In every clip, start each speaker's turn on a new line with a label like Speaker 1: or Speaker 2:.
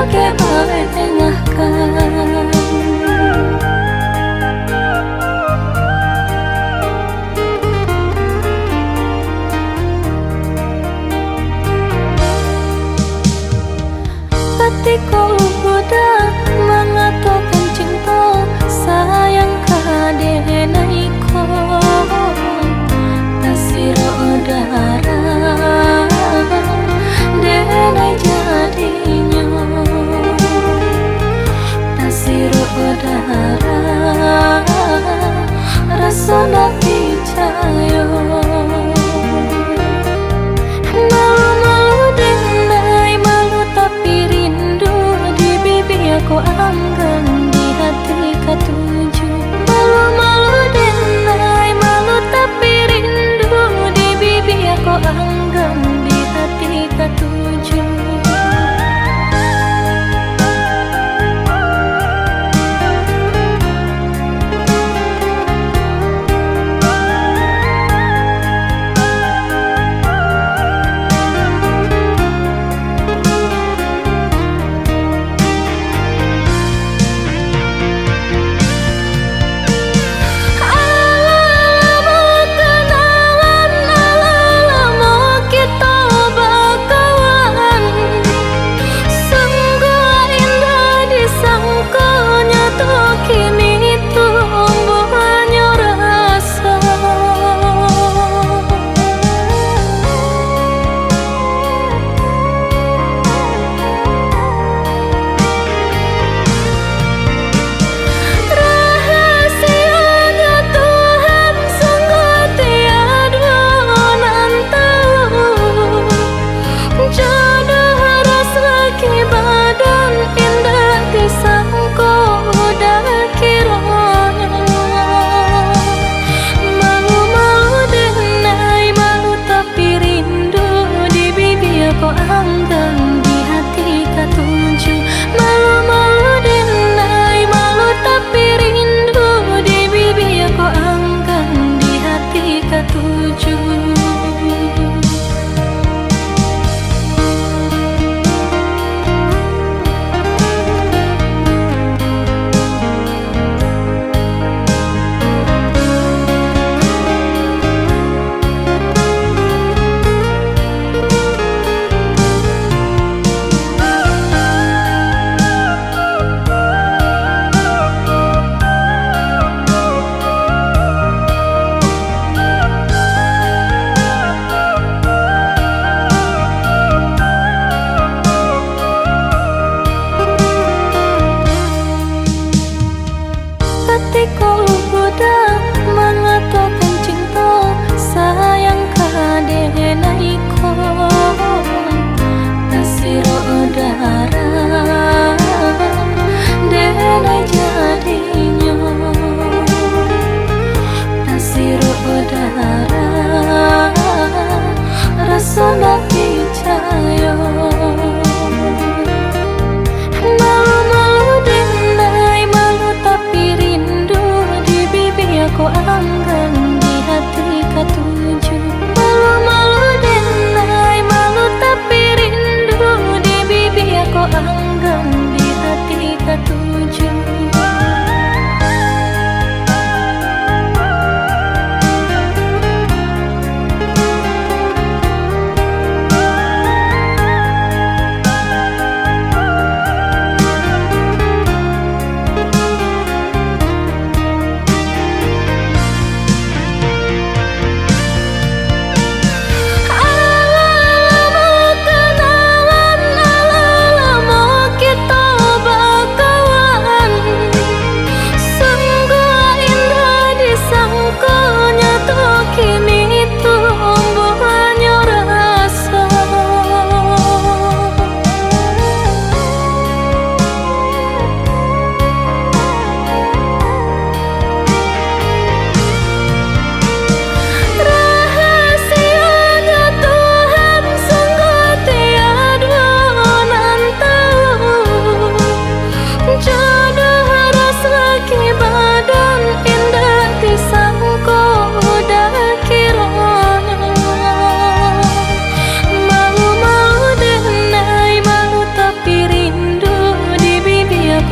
Speaker 1: ke bawe tengahkan. Ketika udah mengatakan cinta sayang kadenaiko tasiro udara denai jadinya tasiro udara rasa nak percaya. Aku anggan di hati ketujuh. Malu-malu denai, malu tapi rindu di bibi. Aku anggan di hati ketujuh.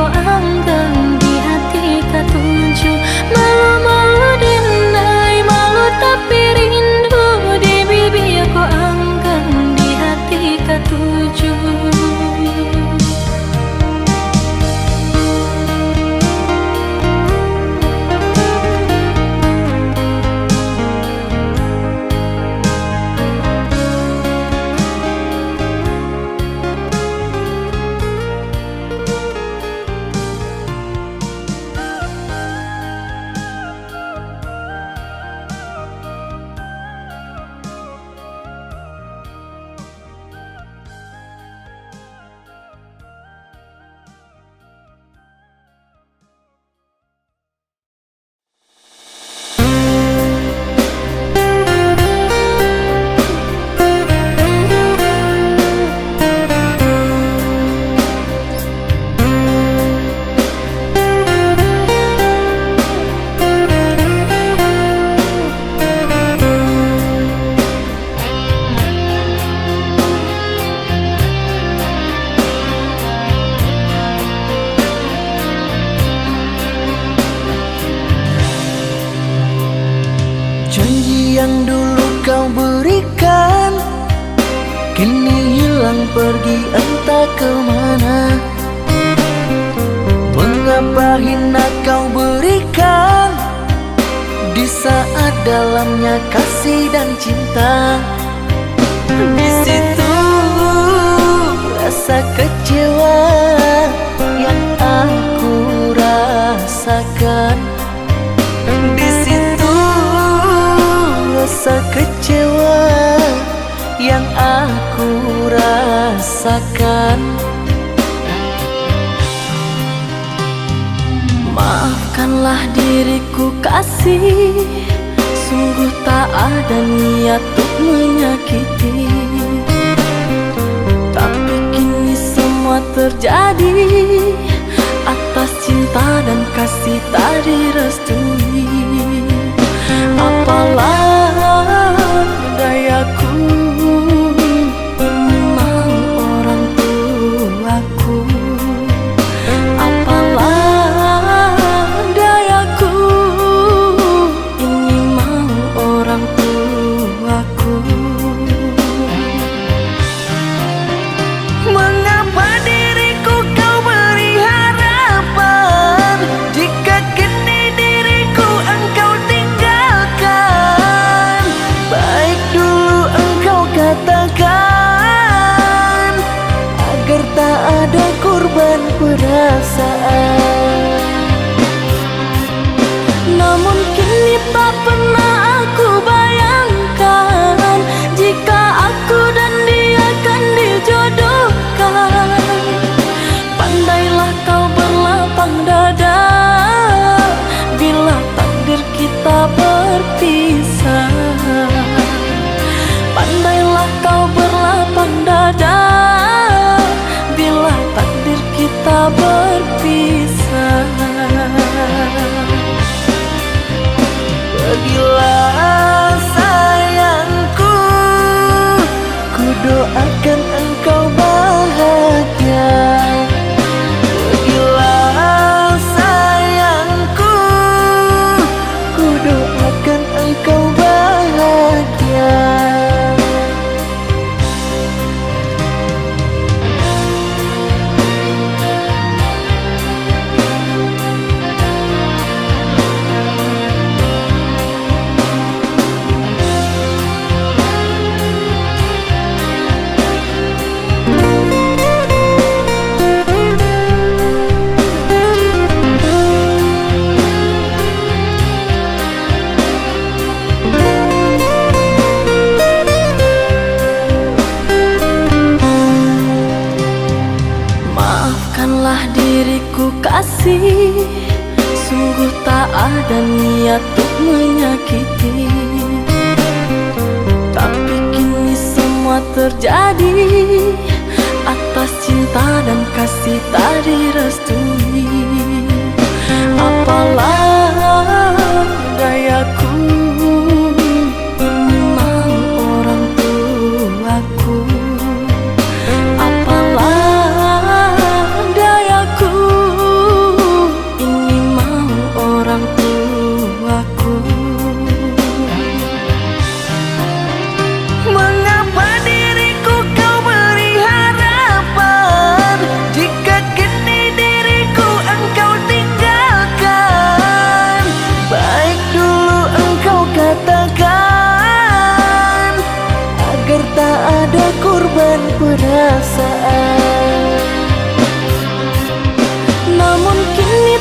Speaker 1: ko anggen di hati katuju. Malu-malu dinai malu tapi rindu di bibi ko anggen di hati katuju.
Speaker 2: Janji yang dulu kau berikan kini hilang pergi entah kemana. Mengapa hina kau berikan di saat dalamnya kasih dan cinta. Di situ rasa kecewa yang aku rasakan. Di situ rasa kecewa yang aku rasakan.
Speaker 1: Maafkanlah diriku kasih, sungguh tak ada niat untuk menyakiti. Tapi kini semua terjadi atas cinta dan kasih tak direstui. Apalah dayaku, ini mau orang tuaku. Apalah dayaku, ini mau orang tuaku.
Speaker 2: Mengapa diriku kau beri harapan jika kini diriku engkau tinggalkan? Baik dulu engkau katakan agar tak ada korban perasaan.
Speaker 1: Namun kini tak pernah aku bayangkan jika aku dan dia akan dijodohkan. Pandailah kau berlapang dada bila takdir kita berpisah. Pandailah kau berlapang dada bila takdir kita berpisah.
Speaker 2: Pergilah sayangku, ku doakan engkau bahagia. Pergilah sayangku, ku doakan engkau bahagia.
Speaker 1: Maafkanlah diriku kasih, sungguh tak ada niat untuk menyakiti. Tapi kini semua terjadi atas cinta dan kasih tak direstui. Apalah dayaku, ini mau orang tuaku. Apalah dayaku,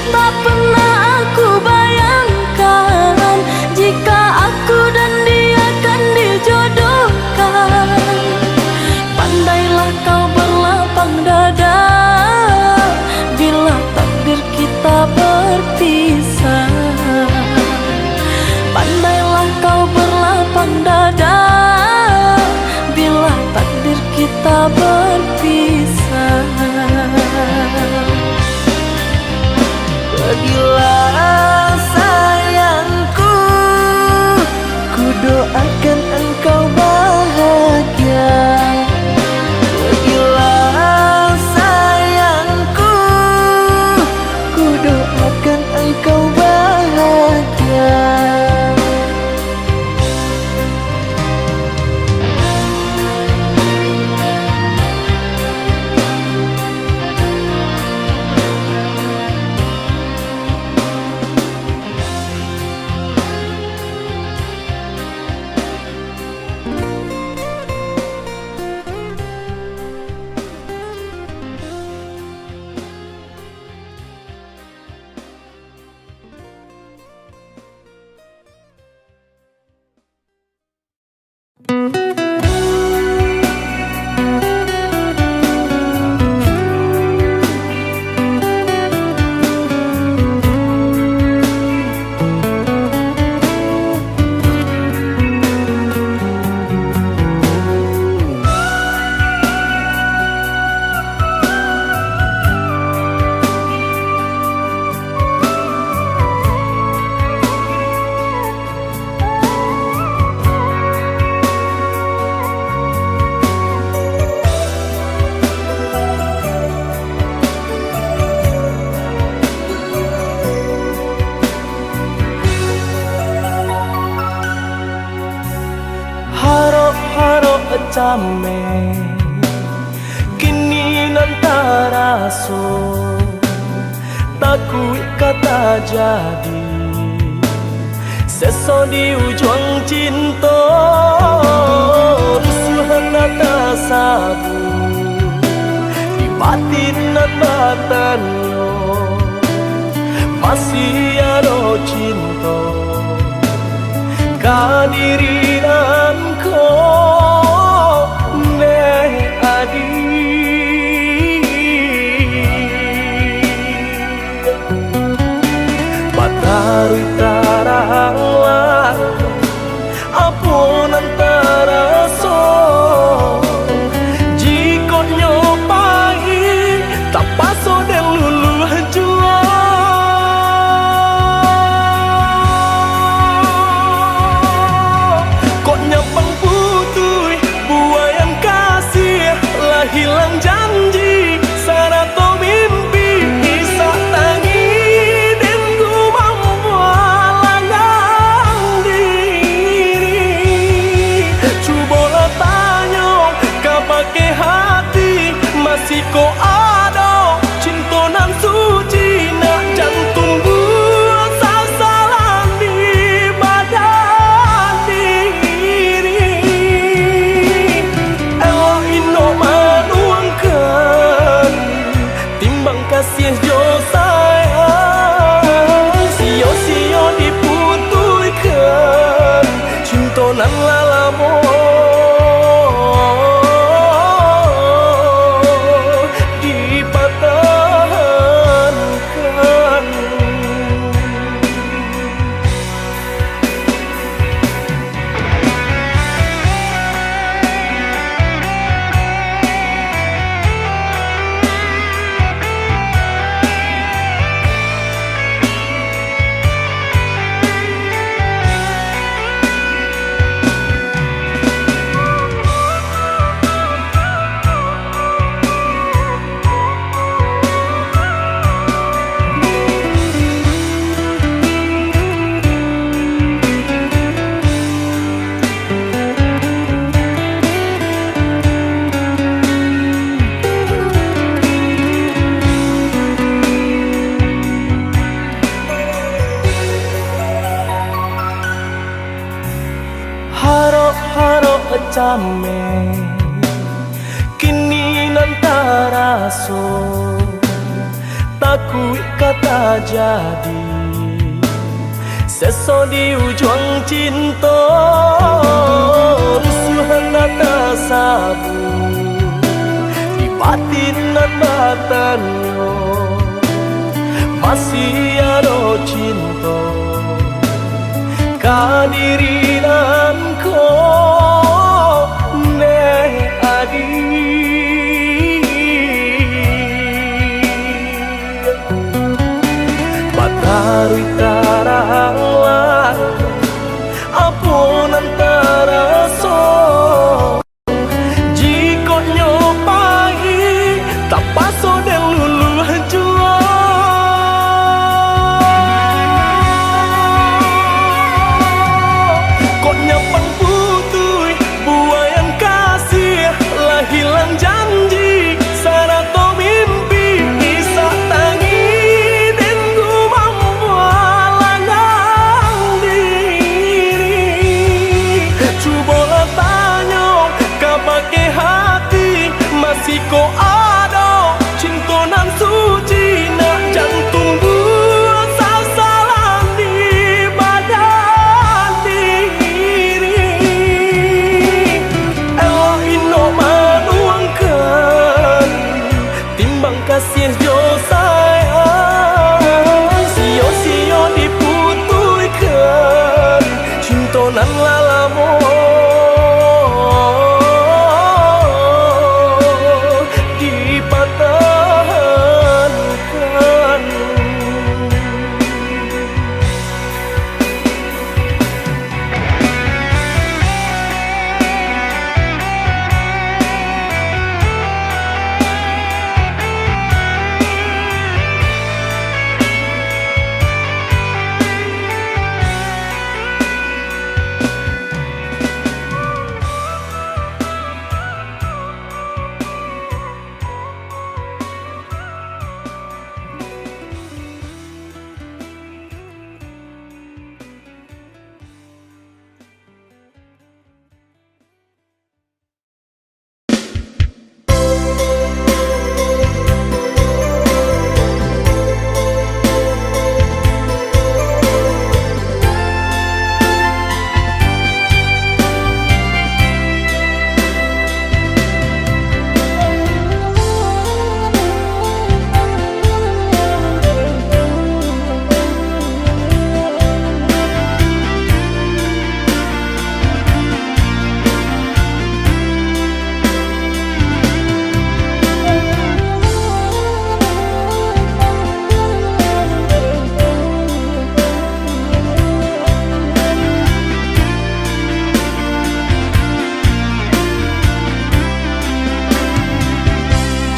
Speaker 1: Tak pernah aku bayangkan jika aku dan dia akan dijodohkan. Pandailah kau berlapang dada bila takdir kita berpisah. Pandailah kau berlapang dada bila takdir kita berpisah.
Speaker 2: Pergilah sayangku, ku doakan engkau bahagia. Pergilah sayangku, ku doakan engkau bahagia.
Speaker 3: Came kini nantara so takui kata jadi seso di ujung cinta rusuhan nata sabu di batin nan batanyo masih ada cinta kehadiran kau Batarui taranglah apun antara so jika nyopai tak paso dan lulu jua kok nyapang putui buayan kasih lah hilang janji sarato mimpi isa tangi masih kau ada cinta nan suci nak jantung buat sasaran di badan diri elok ino manuangkan timbang kasih jo sayang sio-sio diputuikan cinta nan lalamo came kini nantara so aku kata jadi seso di ujung cinta rusuhan nata sabu di batin dan batanyo masih ada cinta kadirinan ko ne adi batarui taranglah apun antara so jika nyopai tak paso dan lulu jua kok nyapang putui buayan kasih lah hilang janji sarato mimpi bisa tangi dan ku mampu alangang diri cobalah tanya kau pakai hati masih kau ada cinta nan suci nak jantung buat sasaran di badan diri elok ino manuangkan timbang kasih jo sayang sio-sio diputuikan cinta nan lalamo dipatahkan.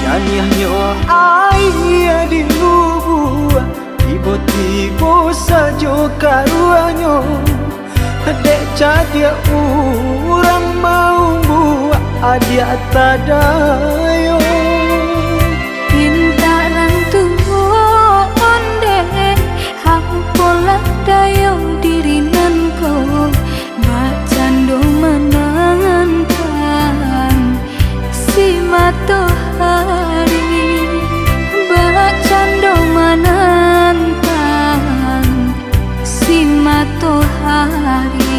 Speaker 2: Janyahnyo ayah di lubua tiba-tiba saja karuanyo dek cadia orang mau buat adia tadayo
Speaker 1: Pintaran tuho onde Hampola dayo dirinan ko Bacando menangan si matahari Bacando menantang si matahari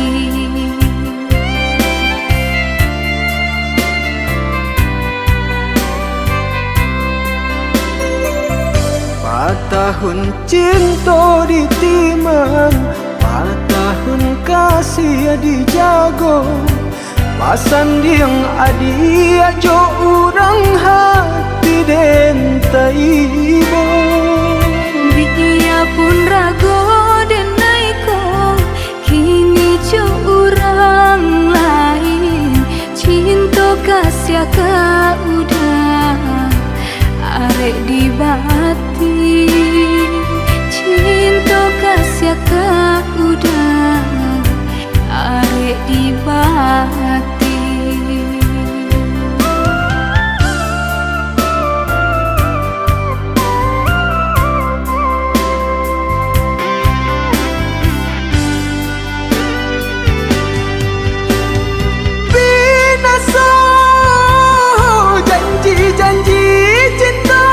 Speaker 2: Tahun cinta ditimang, tahun kasih dijago. Pasan diang adi ajo urang hati den taibo.
Speaker 1: Biya pun rago den naiko kini jo urang lain cinta kasih ka udah arek di bati cinta kasih ka udah arek di bati
Speaker 2: Binasa janji-janji cinta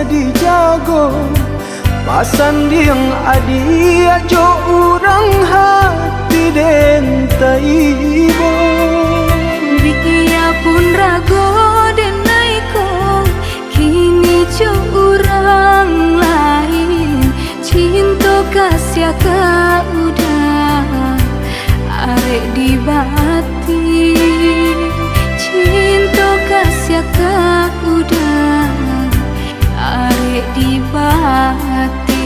Speaker 2: dijago pasan yang adi ajo urang hati dentai ibo
Speaker 1: biarpun rago denai ko kini jo urang lain cinta kasih ka udah arek di bati cinta kasih ka udah arek di bati.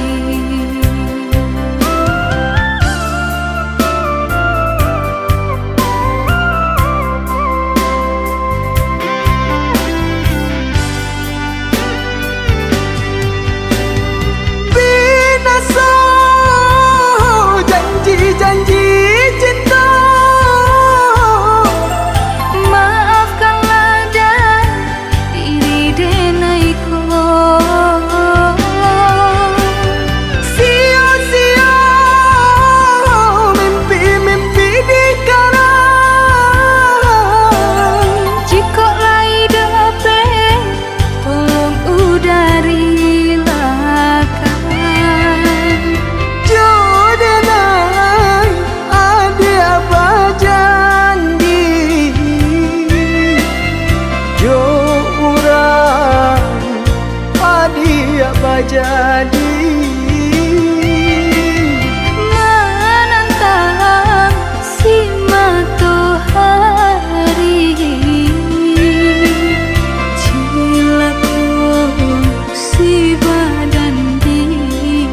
Speaker 2: Janji cinta
Speaker 1: Maafkanlah dan diri denaiku
Speaker 2: sia-sia mimpi-mimpi di karang
Speaker 1: jika lai dapat tolong udari lakan
Speaker 2: jodoh ada apa janji jo urang adi apa jadi
Speaker 1: menantang si matahari cilaku si badan diri.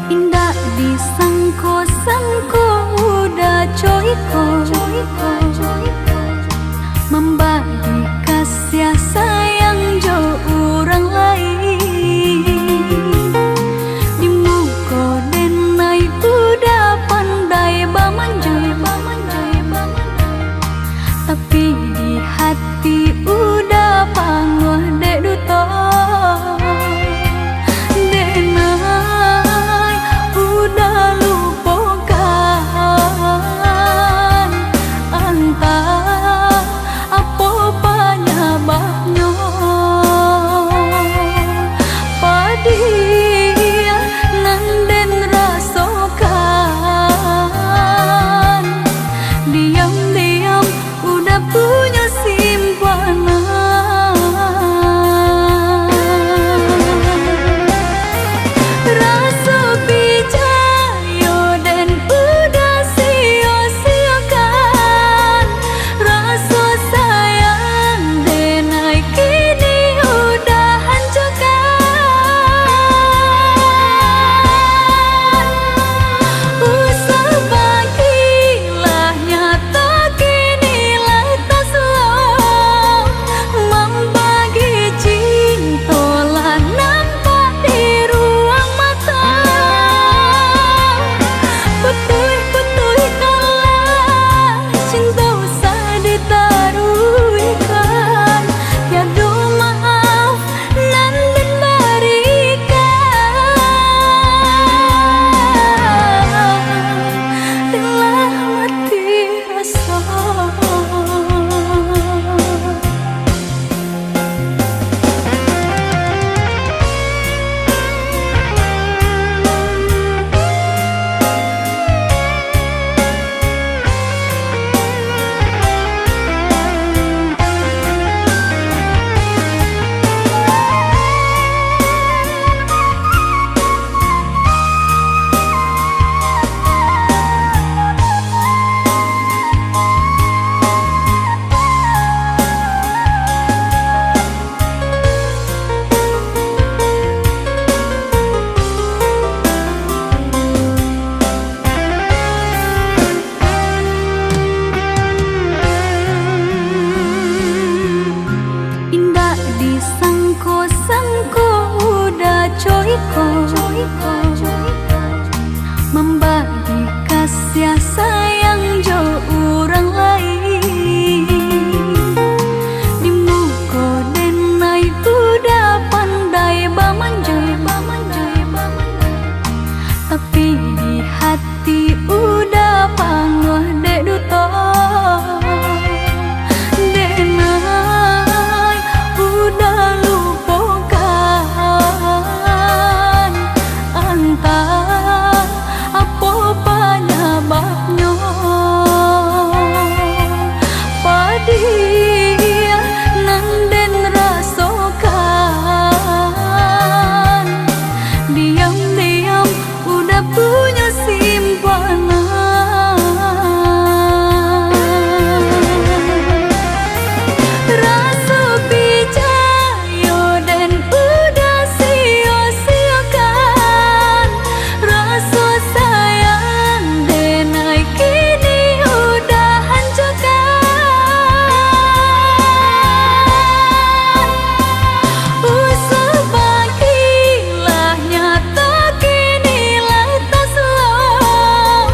Speaker 1: Indah disangko-sangko udah coiko membagi kasih sayang jo orang lain di muka denai udah pandai bamanjai tapi di hati udah panguh dek duto udah lupakan membagi kasih sayang jo orang lain. Di muka denai udah pandai bamanjai, tapi di hati udah panguh dek duto. Denai udah lupakan antah apa penyebabnya. Padia nanden rasakan, diam-diam udah punya simpanan. Rasa pijayo dan udah sia-siakan, rasa sayang denai kini udah hancurkan. Usah bagilah nyata kinilah tak slow,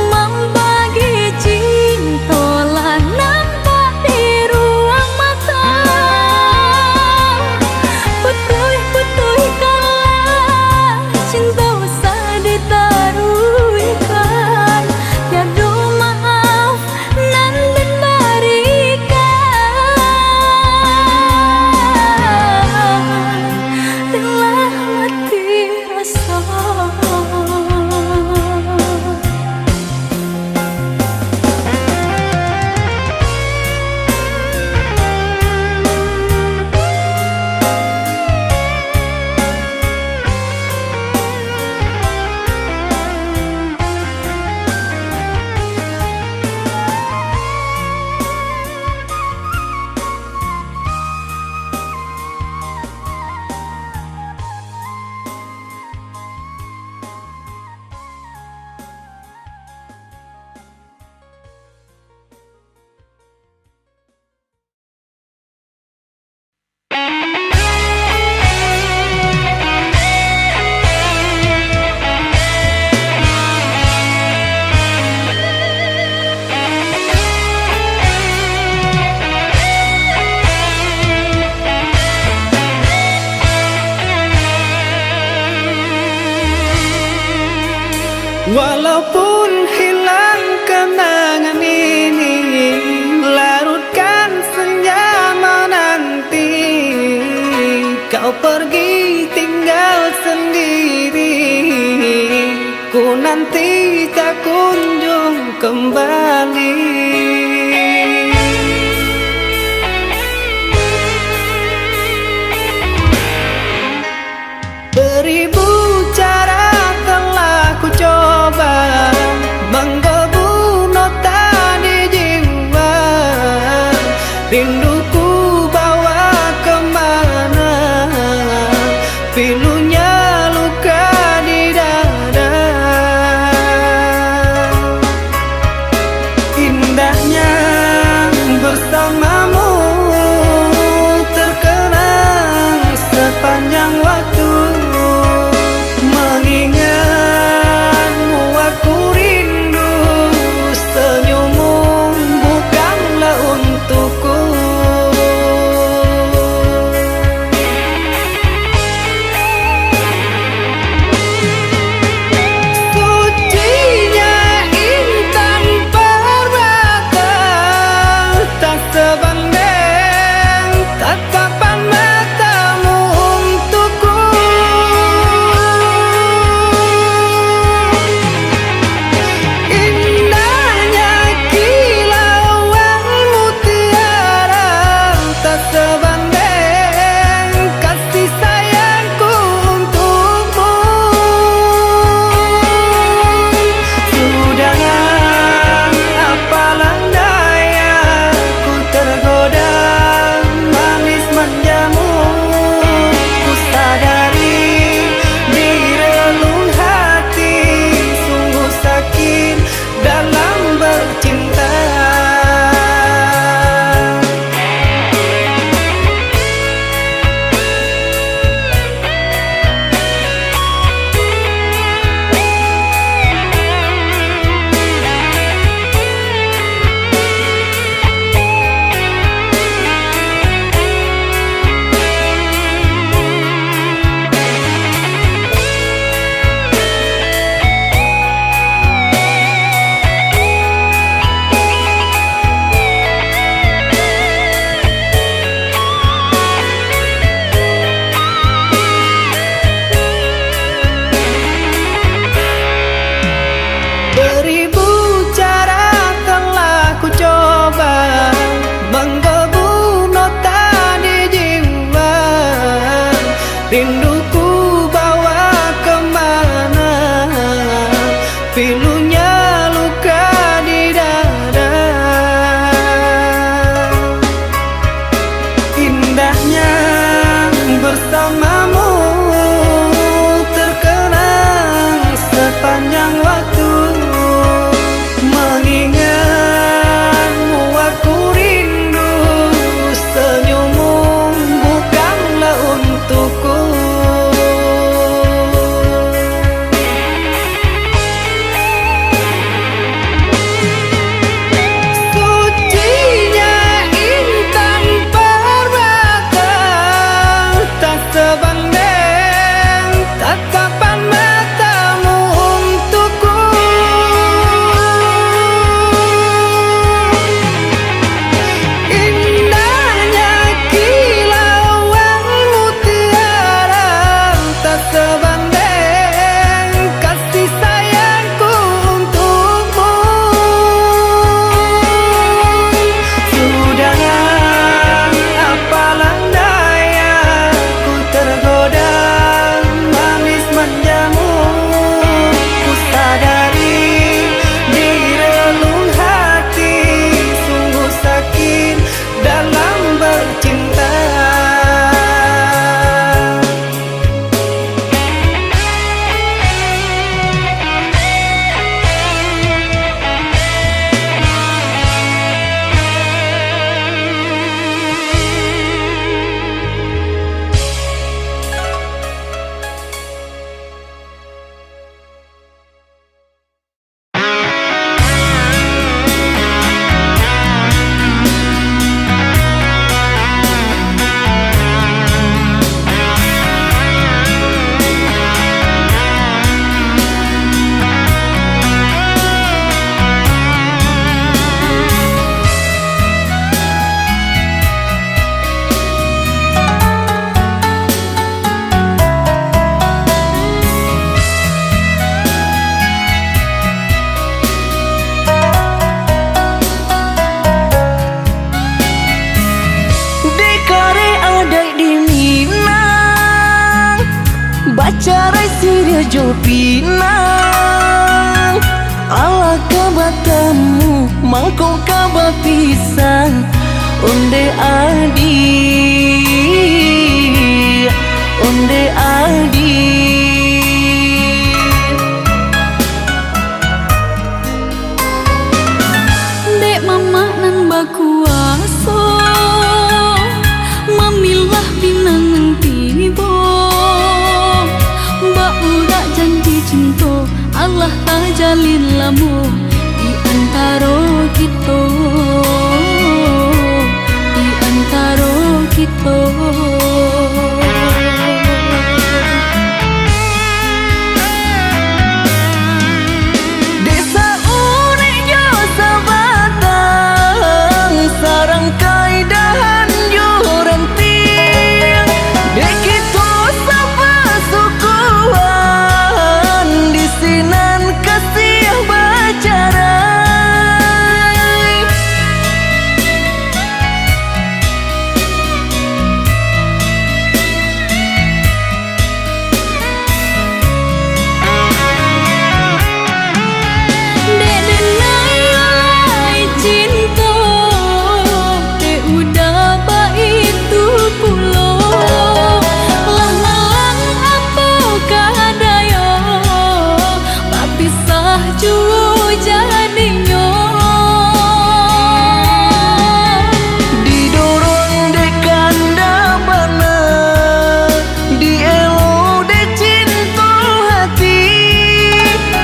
Speaker 1: membagi cinta lah nampak di ruang mata. Putui kalah cinta usah ditaruhkan, tiada maaf nan dan berikan, telah mati rasa.
Speaker 2: Walaupun hilang kenangan ini, larutkan senja menanti. Kau pergi tinggal sendiri, ku nanti tak kunjung kembali. Beribu cara telah ku coba menggebu nota di jiwa, rinduku bawa kemana bersamamu terkenang sepanjang waktu. Mengingatmu aku rindu, senyummu bukanlah untukku. Sucinya intan permata, tak sebanding tatapan matamu untukku. Indahnya kilauan mutiara, tak sebanding kasih sayangku untukmu. Sudahlah, apalah daya, ku tergoda manis manjamu. Ku sadari di relung hati sungguh sakit dalam bercinta. Dekare adai di Minang, bacarai siria jo pinang. Ala kabatamu mangkok kaba pisang, onde adi, onde adi.
Speaker 1: Dek mama nan bakuaso memilah pinang tibo. Mbak urak janji cinta Allah tak jalin lamu di antara kita, di antara kita.
Speaker 2: Desa unik jo sabatang, sarang kaidahan jo renting. Dek itu sapa sukuan, di sinan kasih bacarai.
Speaker 1: Dek denai alai cinta, dek udah baik tu pulo. Lah malang apa kadaya, tak pisah jua jadinya.
Speaker 2: Didorong dek kanda bana, dielo dek cinta hati.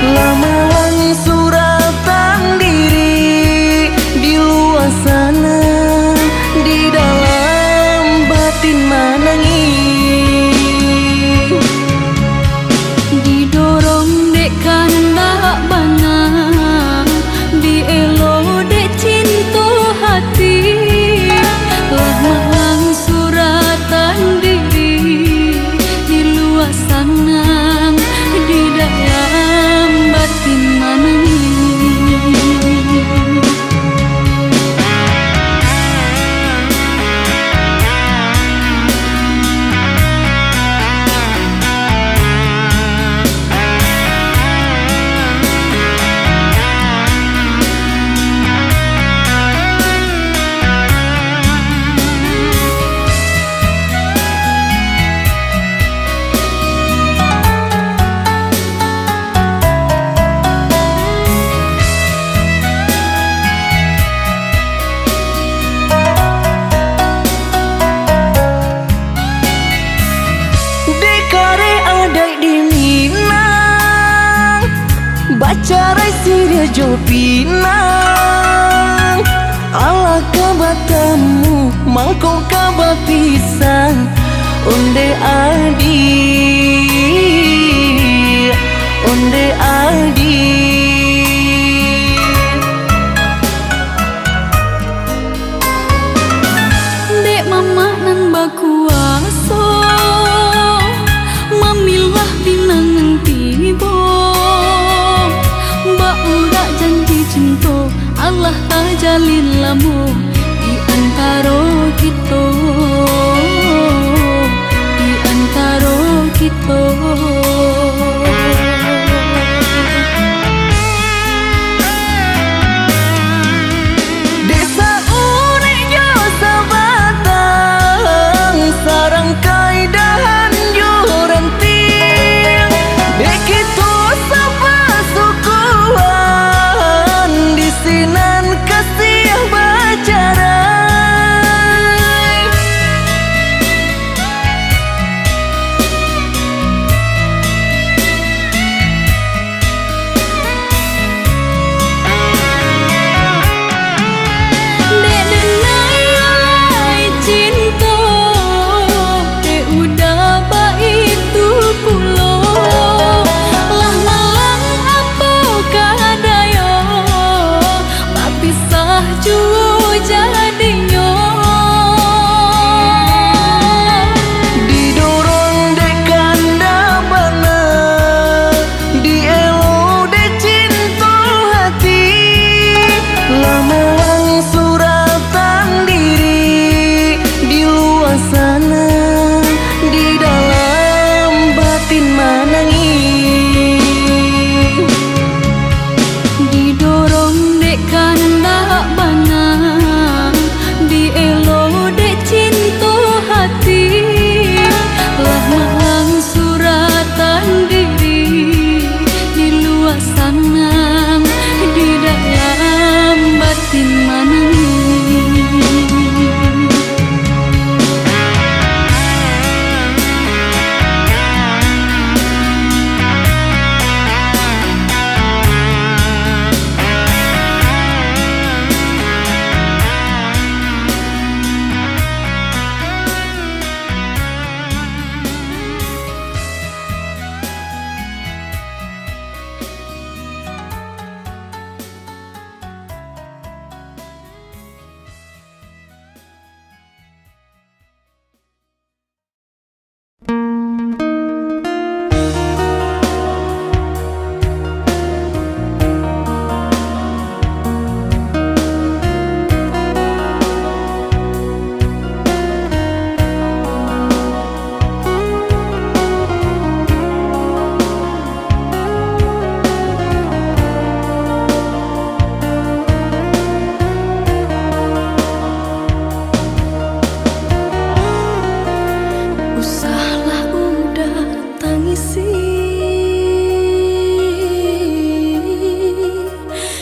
Speaker 2: Lamalan suratan diri di luar sana, di dalam batin manangi.
Speaker 1: Didorong dek kanda bana, dielo dek cinta hati. Lah malang suratan diri di luar sana, di dalam batin manangi.
Speaker 2: siria jo pinang ala kabatamu mangkau kaba pisang onde adi
Speaker 1: Dek mama nan bakuaso mamilah pinangan tibo mbak udah janji cinta Allah tajalin lamu di antara kita
Speaker 2: desa unik jo sabatang sarang kaidahan jo renting begitu sapa sukuan di sinan kasih bacarai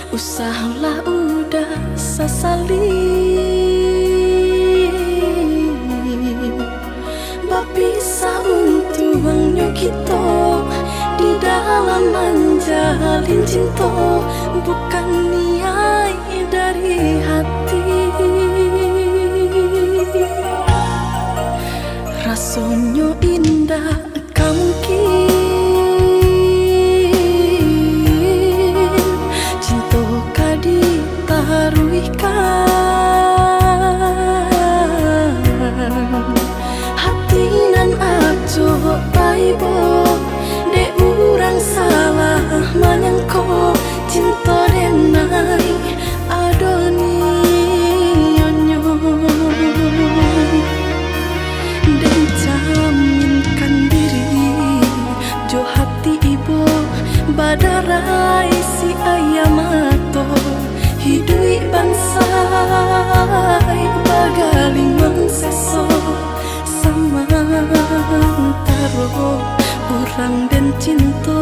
Speaker 1: Usahlah udah sasali Bapisa untuangnya kita di dalam menjalin cinta bukan niat dari hati rasanya indah mungkin cinta kadi taruhkan hati nan aco taibo de urang salah menyangko cinta denai adoni onyo dan jaminkan diri jo hati ibu badarai si ayamato hidui bansai bagaling mangseso samantaro urang dan cinta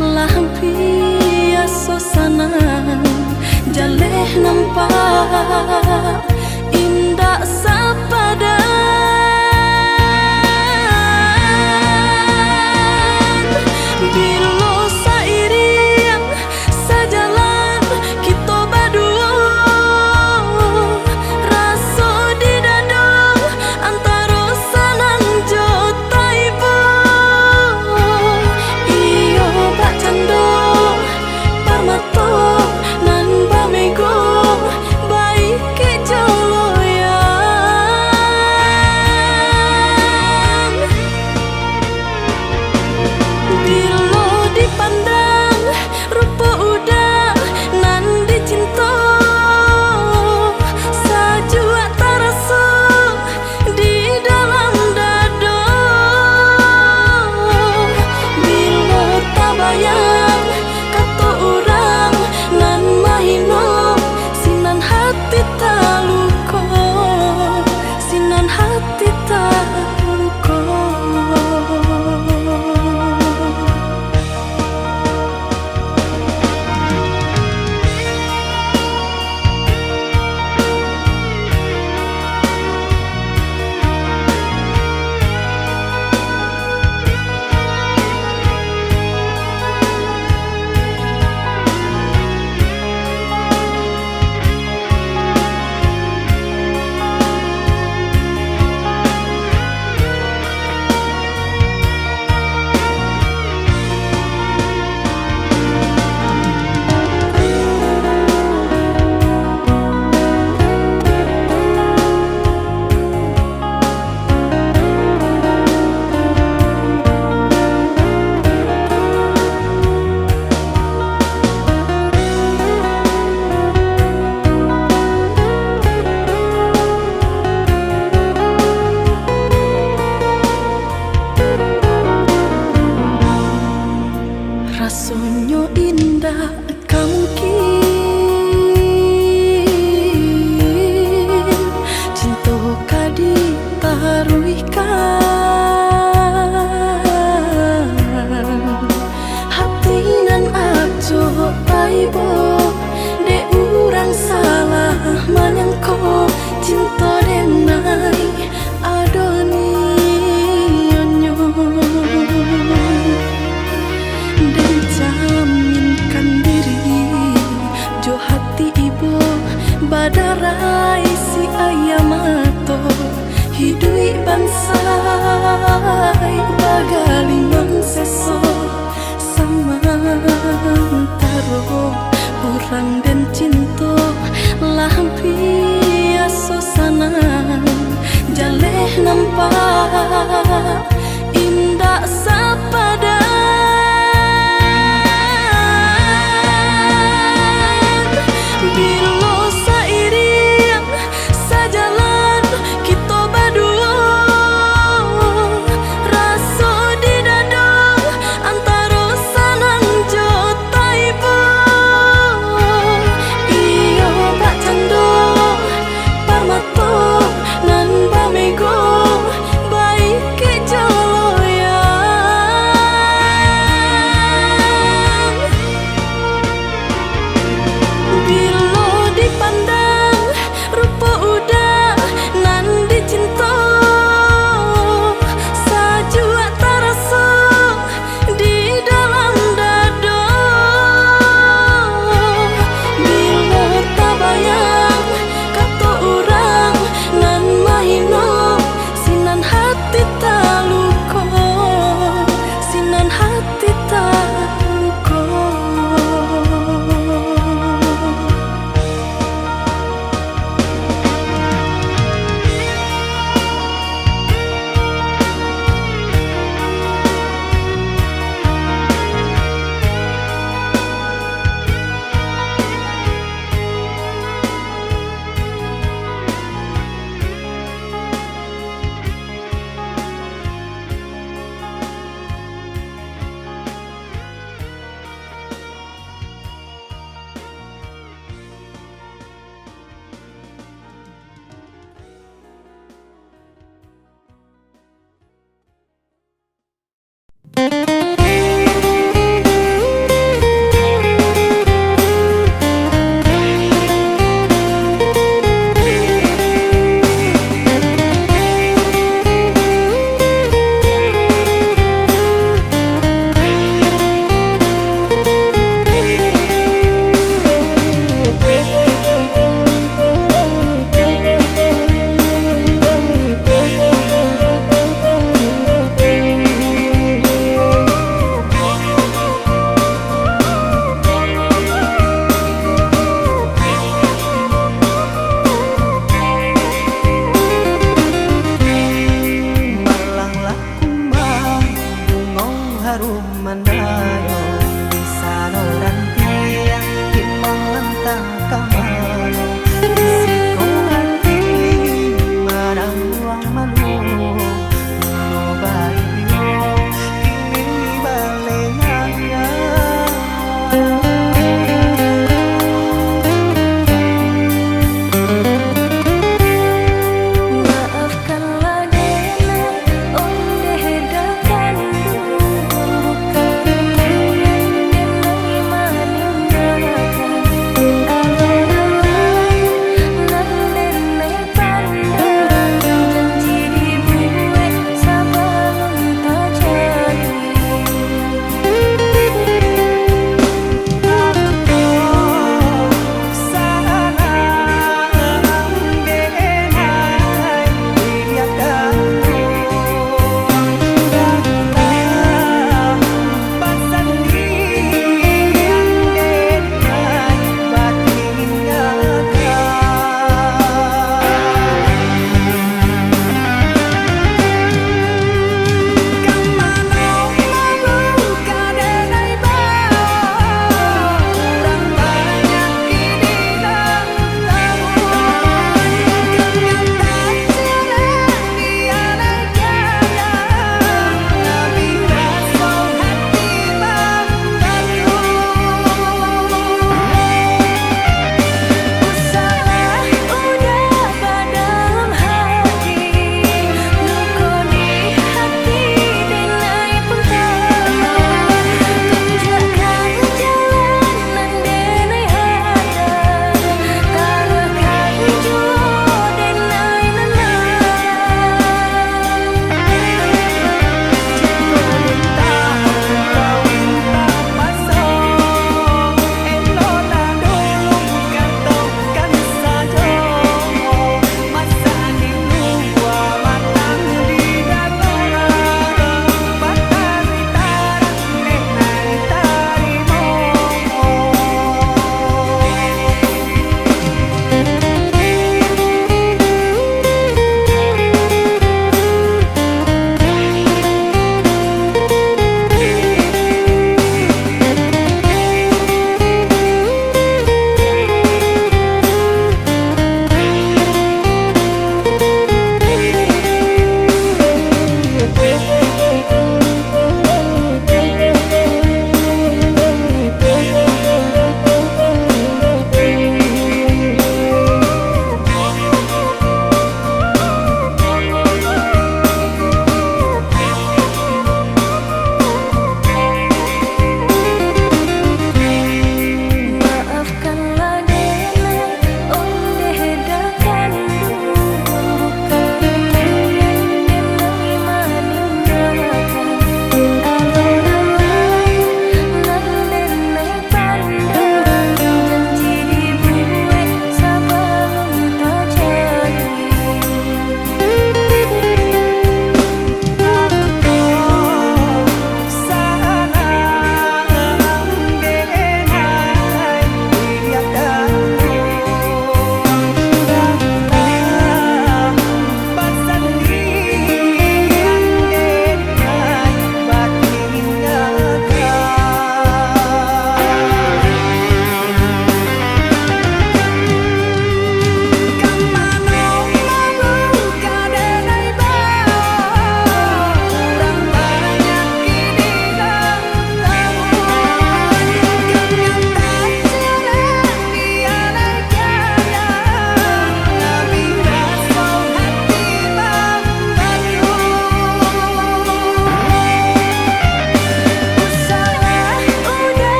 Speaker 1: lampia suasana jaleh nampak indah sapada bilo sairian saja hati tak luka. Rasanya indah kamu mungkin cinta kadi taruhkan hati nan ajo taibo de urang salah menyangko cinta denai adoni onyo dan jaminkan diri jo hati ibu badarai si ayam ato hidui bansai bagalimang seso sama taro orang dan cinta lampi asosana jaleh nampak indah sapada. Bilo seiring sajalan kita berdua, rasa di dada antara sanang jo taibo. Iyo bak cando parmato nan bamego baik jo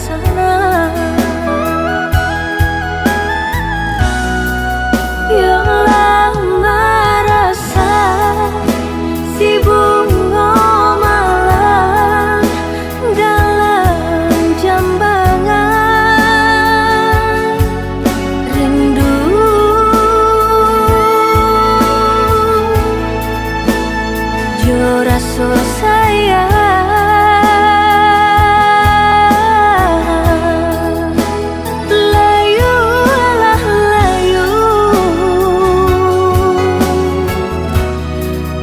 Speaker 1: sana. Yang lama rasa si bunga malam dalam jambangan rindu. Jo rasa sayang layulah layu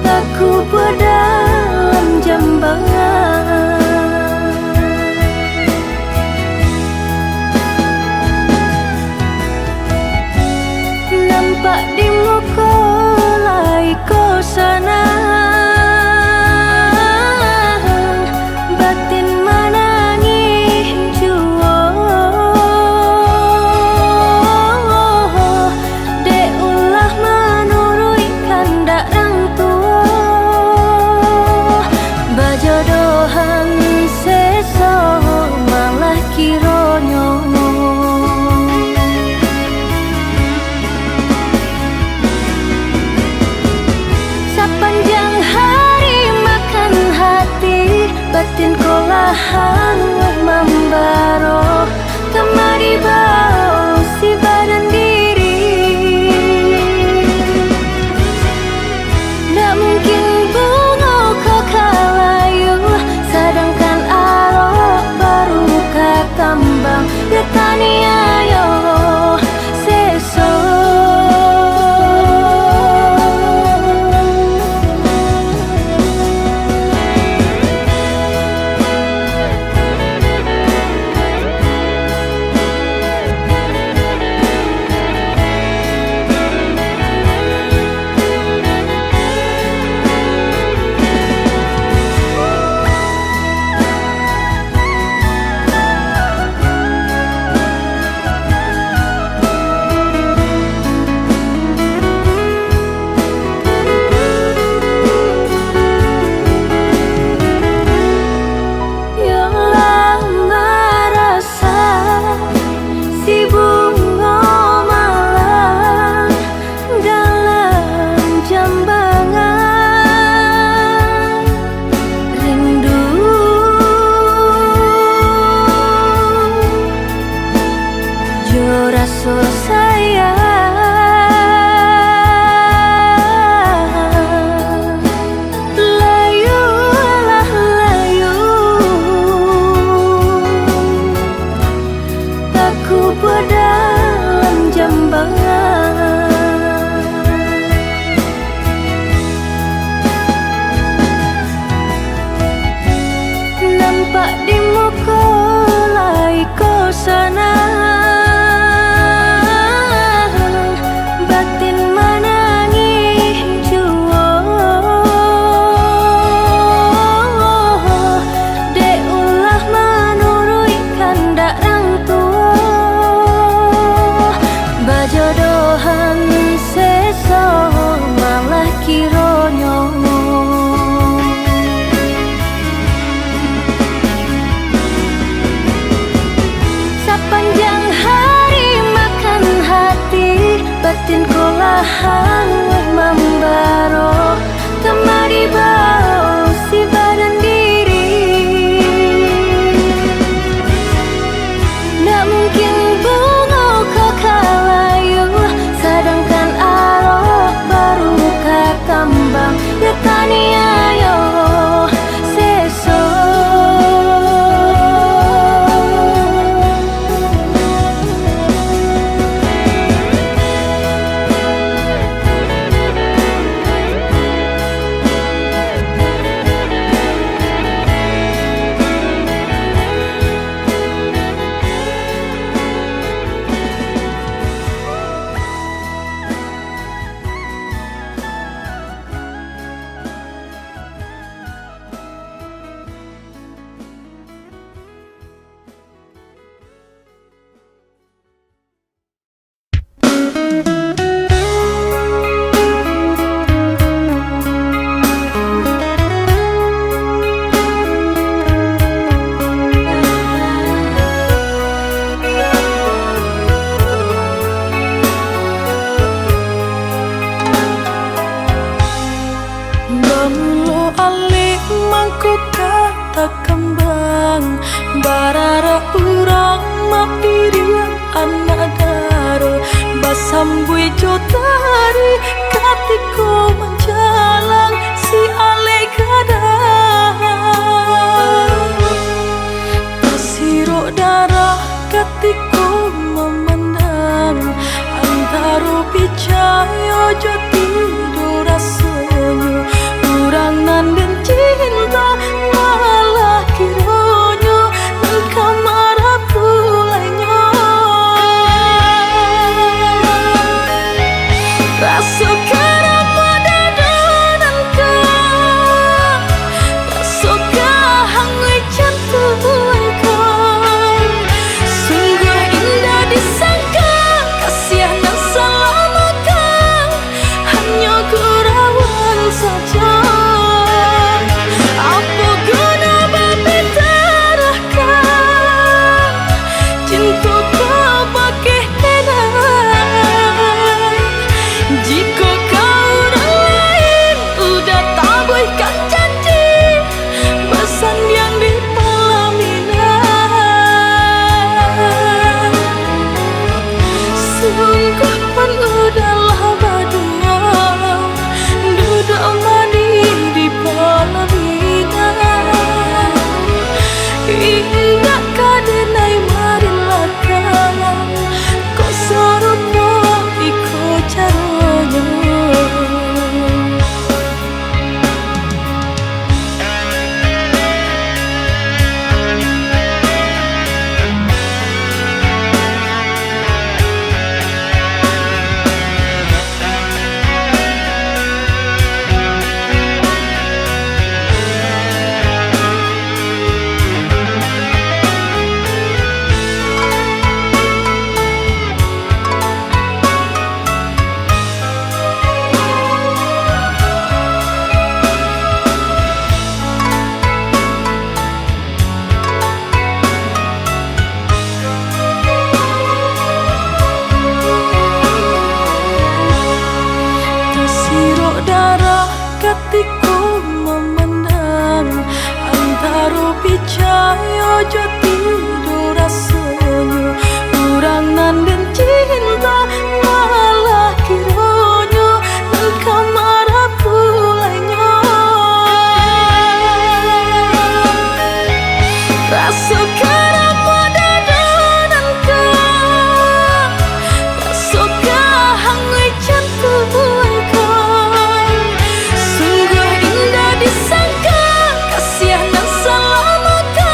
Speaker 1: aku dalam jambangan. Nampak di muka laiko sana, batin menangis jua. Dek ulah menurui kandak orang tua, bajodohan seso malah kironyo. Sepanjang hari makan hati, batin kolahan membaro kemari bau si badan diri. Tak mungkin bunga kau kalayu, sedangkan arok baru kekambang getani ayo seso. Rasa sayang layulah layu aku dalam jambangan. Nampak di muka laiko sana, batin menangis jua. Dek ulah menurui kandak orang tua, bajodohan seso malah kironyo. Sepanjang hari makan hati, batin kolahan membaro kemari bau si badan diri. Tak mungkin bunga kau kalayu, sedangkan arok baru kekambang getani ayo seso. anak daro basambui jotari katiko menjalang si ale kadang tasiro darah katiko memandang antaro picayo joti durasonyo urangan dan cinta malah kironyo nang kamar pulanyo rasa karama dadananka rasa kahangui jantungku sungguh indah disangka kasihan selamaku hanya kurawan saja apa guna babi terahkan cinta kau pakai henai jika kau orang lain udah tabuhkan janji pesan yang di pelaminan sungguh pun udahlah berdua duduk mandi di pelaminan ingat kadenai marilah kau kau serupa ikut caranya. Tasiro darah katiko memandang antaro picayo joti durasonyo urangan dan cinta malah kironyo nang kamar pulanyo rasa karama dadananka rasa kahangui jantungku sungguh indah disangka kasihan selamaku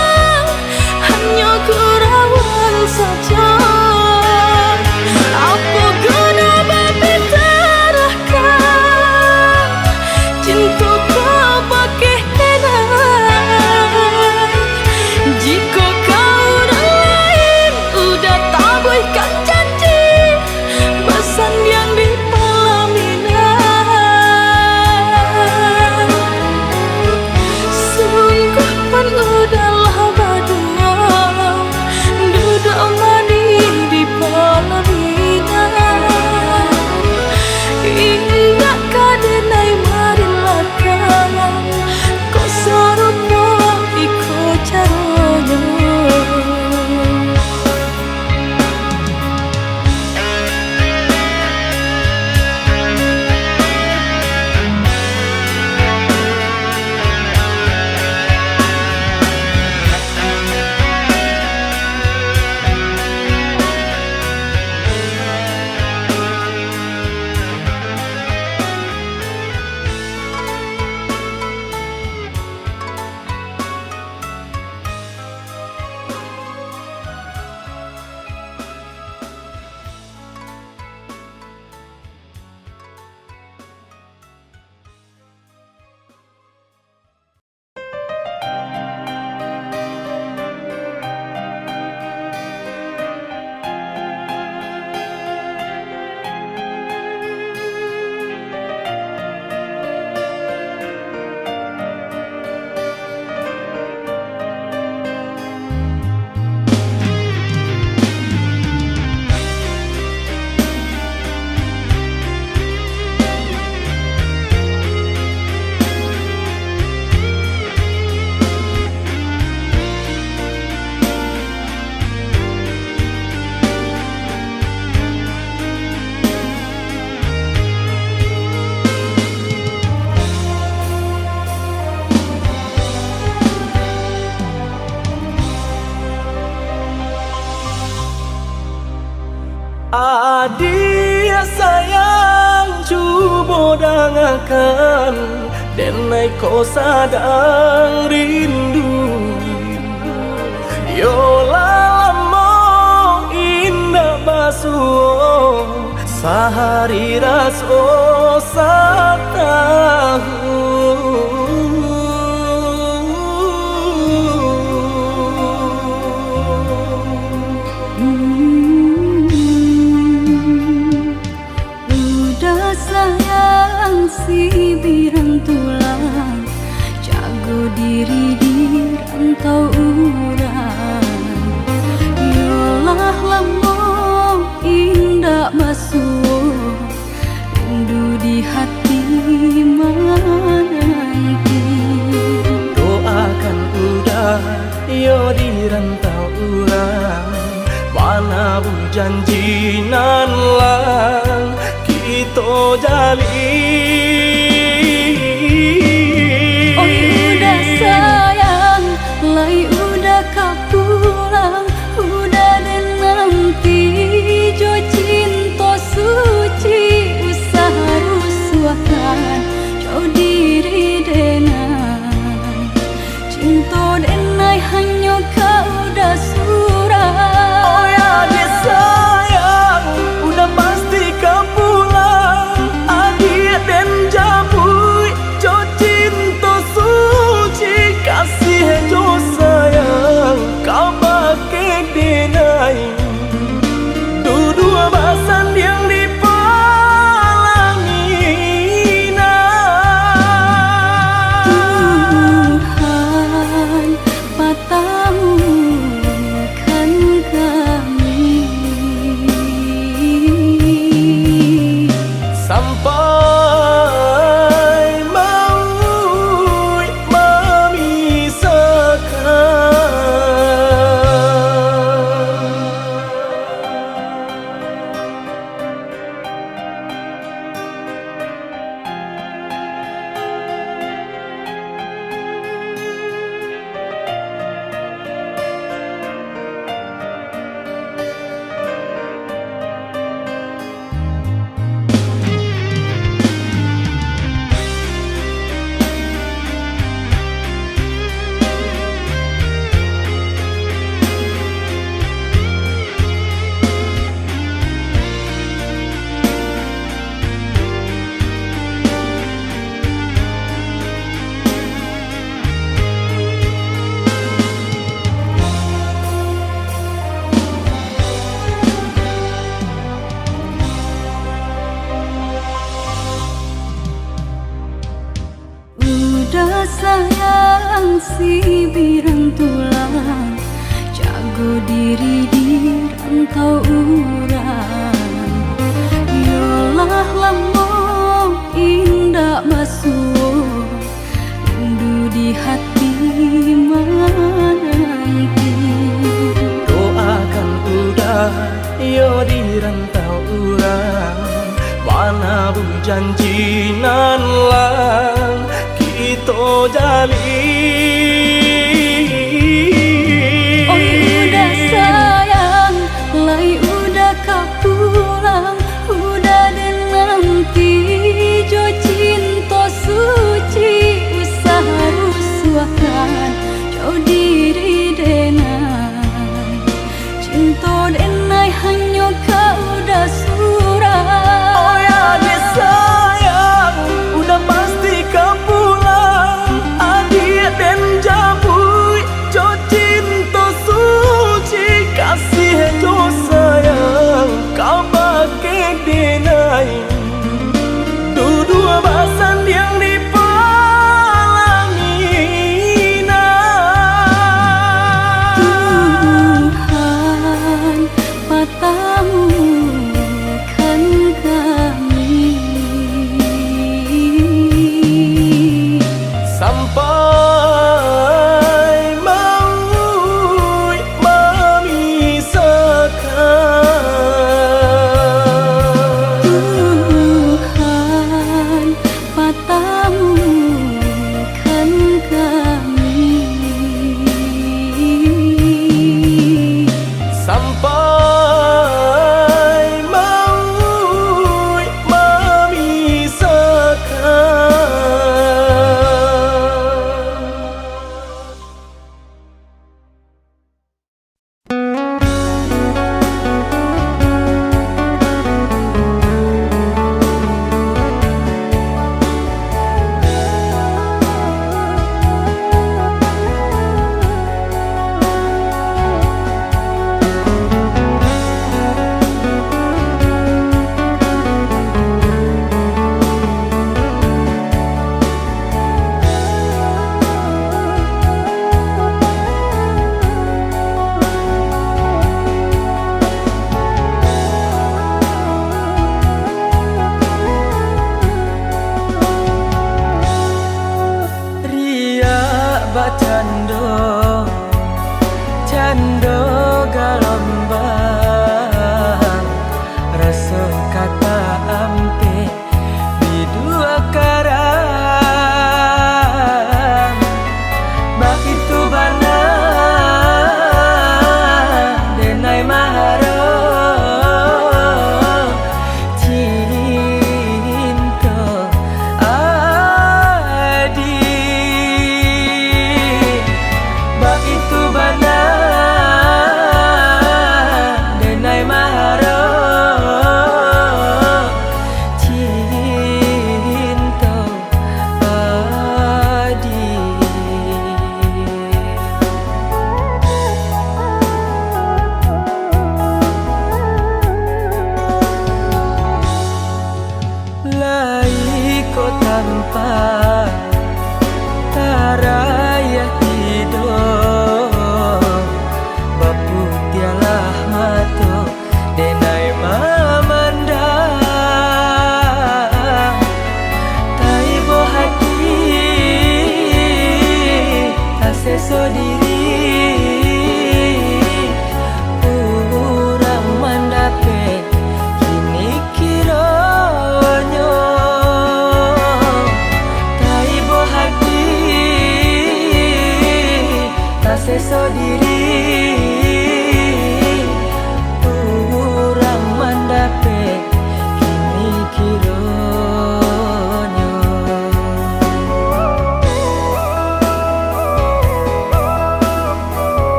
Speaker 3: Adia sayang cuba dengarkan Denai kau sadang rindu Yola lama indah basuh Sehari raso satahu
Speaker 1: Udah sayang si birang tulang Jago diri di rantau urang Yolah lamo indah basuh Rindu di hati menanti
Speaker 3: Doakan udah yo di rantau urang Mana bu janji nan lang Kita jalin
Speaker 1: Oh udah sayang Lai udah kau pulang Udah dan nanti Jo cinta suci Usaha rusuhkan Jauh diri denai Cinta denai hanya kau dah surah
Speaker 3: Oh ya dia sayang Udah pasti kau pulang Adia dan jabui Jo cinta suci Kasih jo sayang Kau pakai denai Dua basan yang dipalangina
Speaker 1: Tuhan patahkan kami
Speaker 3: Sampai maut
Speaker 1: Udah sayang si birang tulang Jago diri di rantau urang Yolah lamo indah basuh Rindu di hati menanti
Speaker 3: Doakan udah yo di rantau urang Mana bu janji nan lang Kita jalin
Speaker 1: Oh udah sayang Lai udah kau pulang Udah dan nanti Jo cinta suci Usaha rusuhkan Jauh diri denai Cinta denai hanya kau dah surah
Speaker 3: Oh ya dia sayang Udah pasti kau pulang Adia dan jabui Jo cinta suci Kasih jo sayang Kau pakai denai Dua basan yang dipalangina
Speaker 1: Tuhan patahkan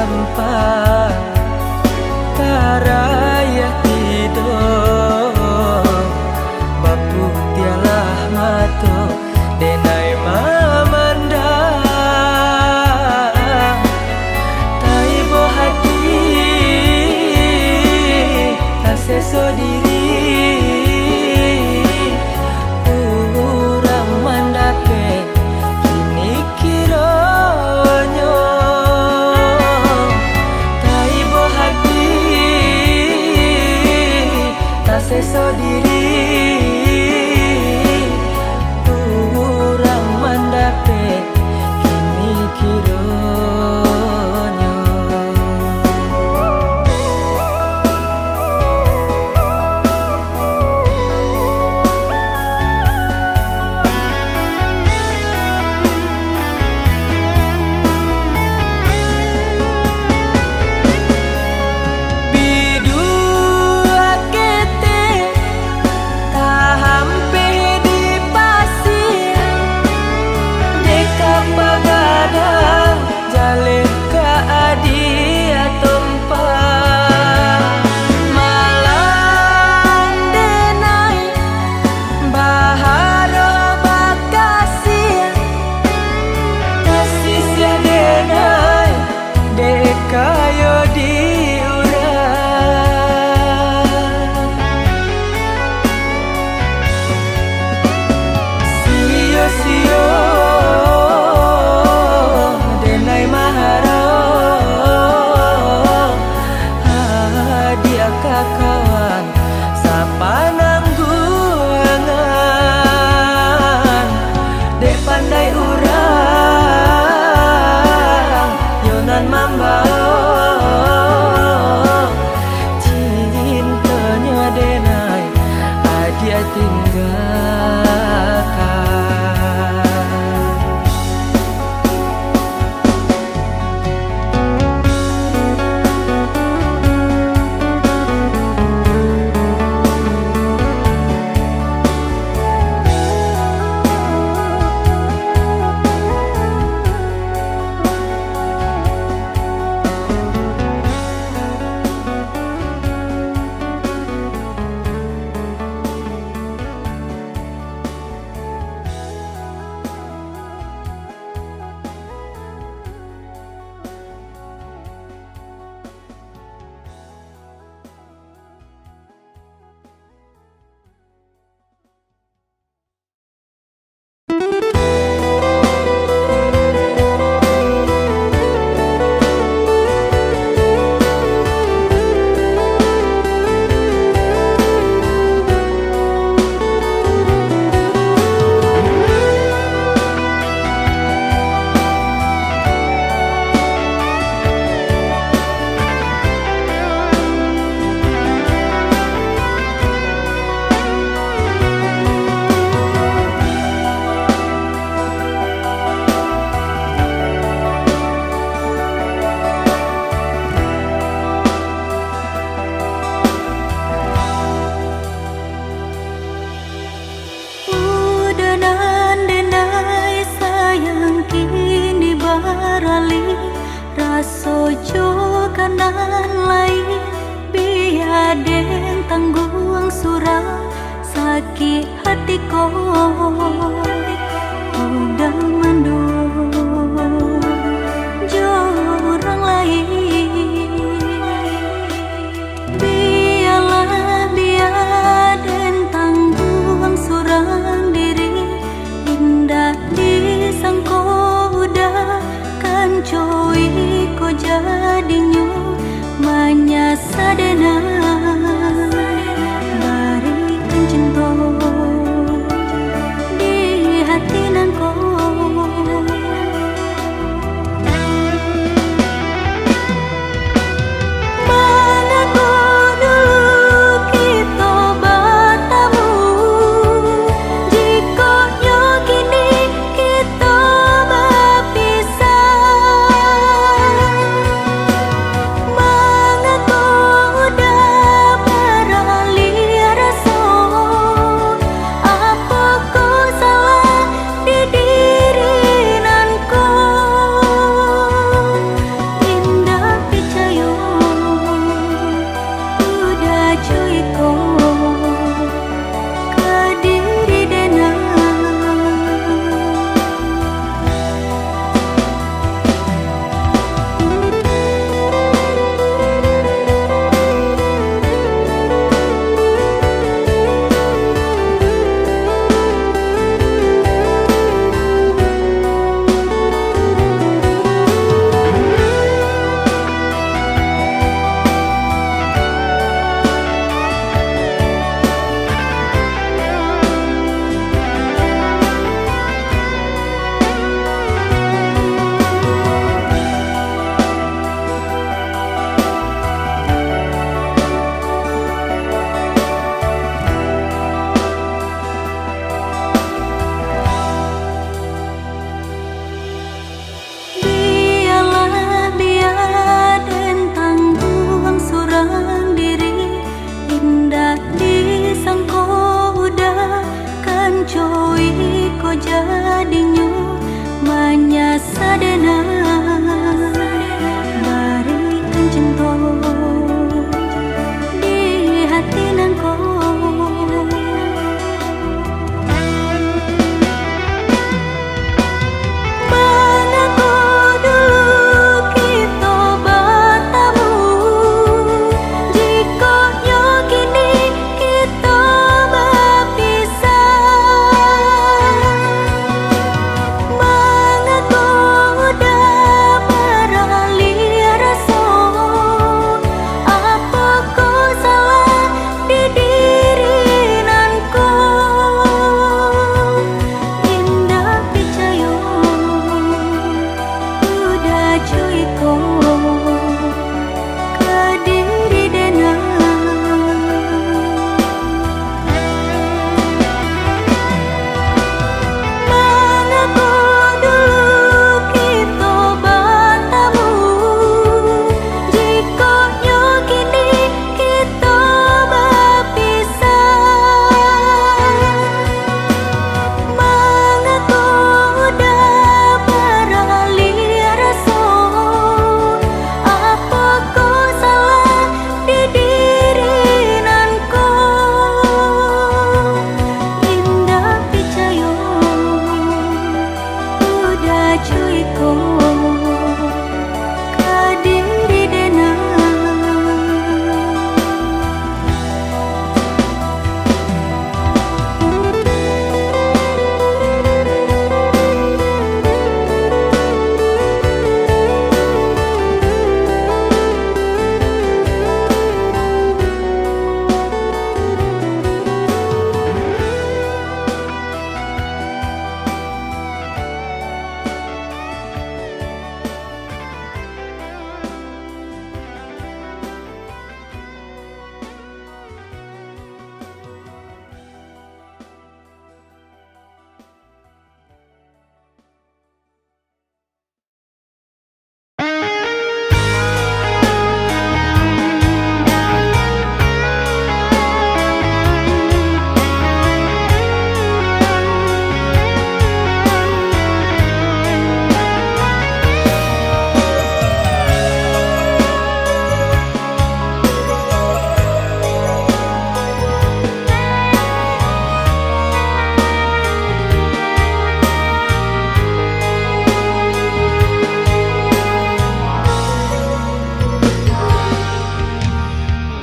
Speaker 3: hampa karaya tidur bapu tialah mato denai mamanda taibo hati tak seso diri urang mandape kini kironyo taibo hati tak seso diri urang mandape kini kironyo. Bidua kete tak hampe di pasir deka pagadang jaleh ka adia tempat malam denai baharo bakasih kasih sia denai deka yo diurang sio-sio denai maharo hadiah kakawan sapanang guangan dek pandai urang yonan mambao cintanya denai hadiah tinggalkan.
Speaker 1: Udanan denai sayang kini barali raso kanan lain biaden tanggung surah sakit hati ko udah mandor jorang lain biarlah biaden tanggung surang diri indah disangko udah kan coy ko jadinya manyasa denai barikan cinta di cuiko Kediri denang Mengaku dulu kita bertemu Jika kini kita berpisah Mengaku dah beralih rasa Apa ku salah di diri nanku Indah percaya Udah cuiko Kediri denang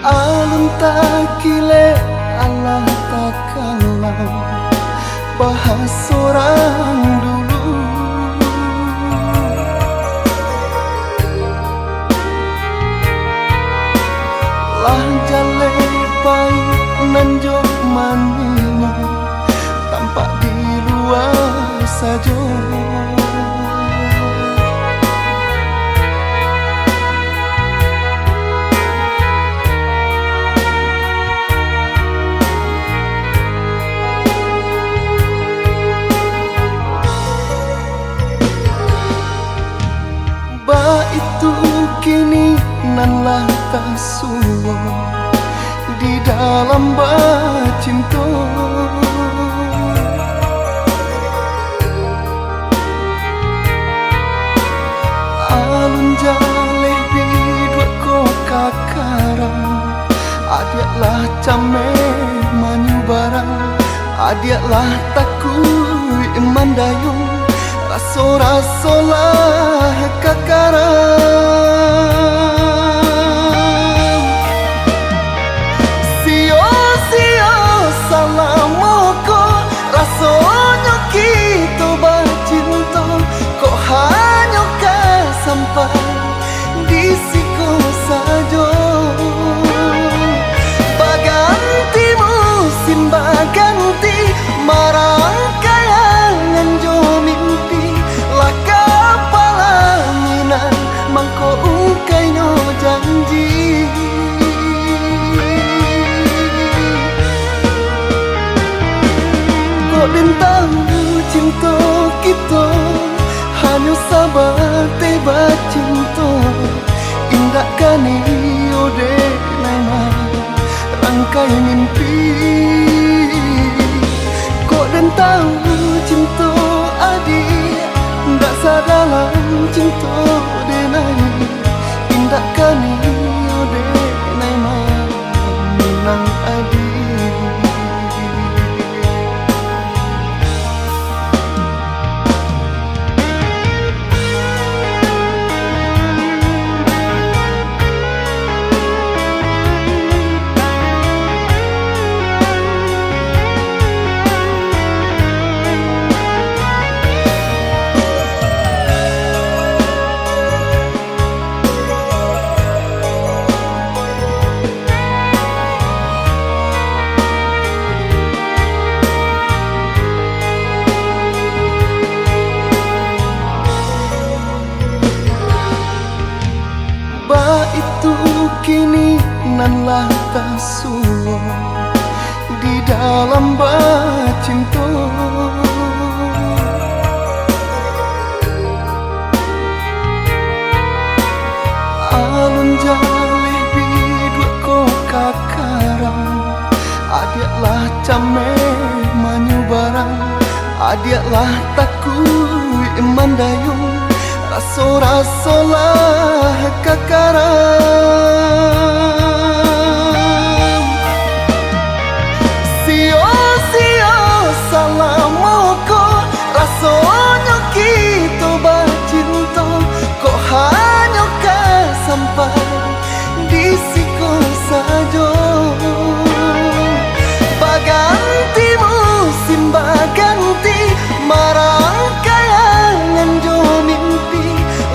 Speaker 2: Alun takile Allah takalam bahas orang dulu lah jale pai nanjok maninya tampak di luar saja itu kini nan lah tak suwa di dalam bacinta alun jaleh bidua ko kakarang adiaklah came manyubarang adiaklah takui mandayung raso-raso lah kakarang sio-sio salamoko rasanya kita bercinta kok hanya sampai di siku saja baganti musim baganti marang kayangan jo mimpi lah kapalanginan mangko ungkainya janji kok bintang cinta kita hanya sabar tiba cinta indah kani ode nama rangkai mimpi kok dan tahu cinta adik ndak sadalam cinta denai indah kani ode nama minang adik kini nan lah tasuo di dalam bacinto. Alun jaleh biduk ko kakarang, adiaklah came manyu barang, adiaklah takui mandayung, raso-raso lah kakarang. Sio-sio salamoko, rasonyo kita bacinto, kok hanya sampai di siko sajo. Baganti musim baganti, marang kayangan jo mimpi,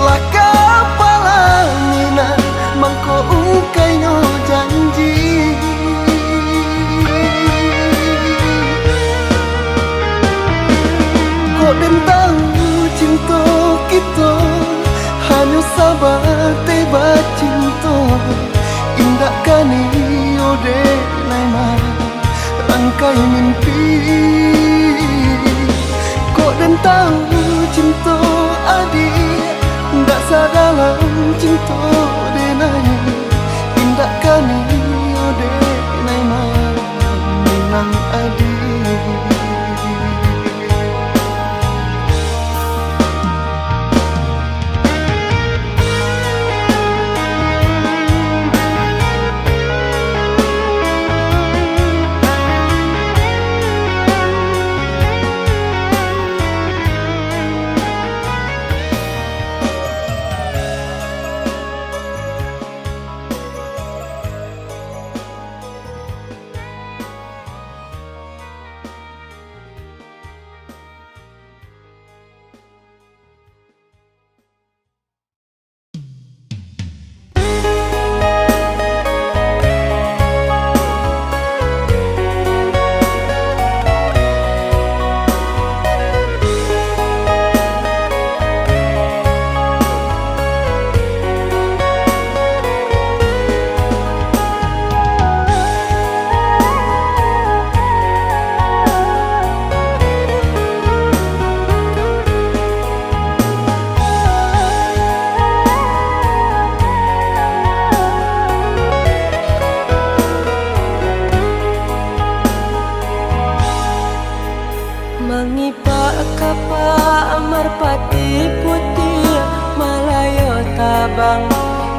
Speaker 2: lah kepala mina mangko ungkai no janji. Kok den tahu cinta kita hanya sabar teba cinta, indah kani ode naima rangkai mimpi. Kok den tahu cinta adik, ndak sadalam cinta denai, indah kani ode naima minang adik.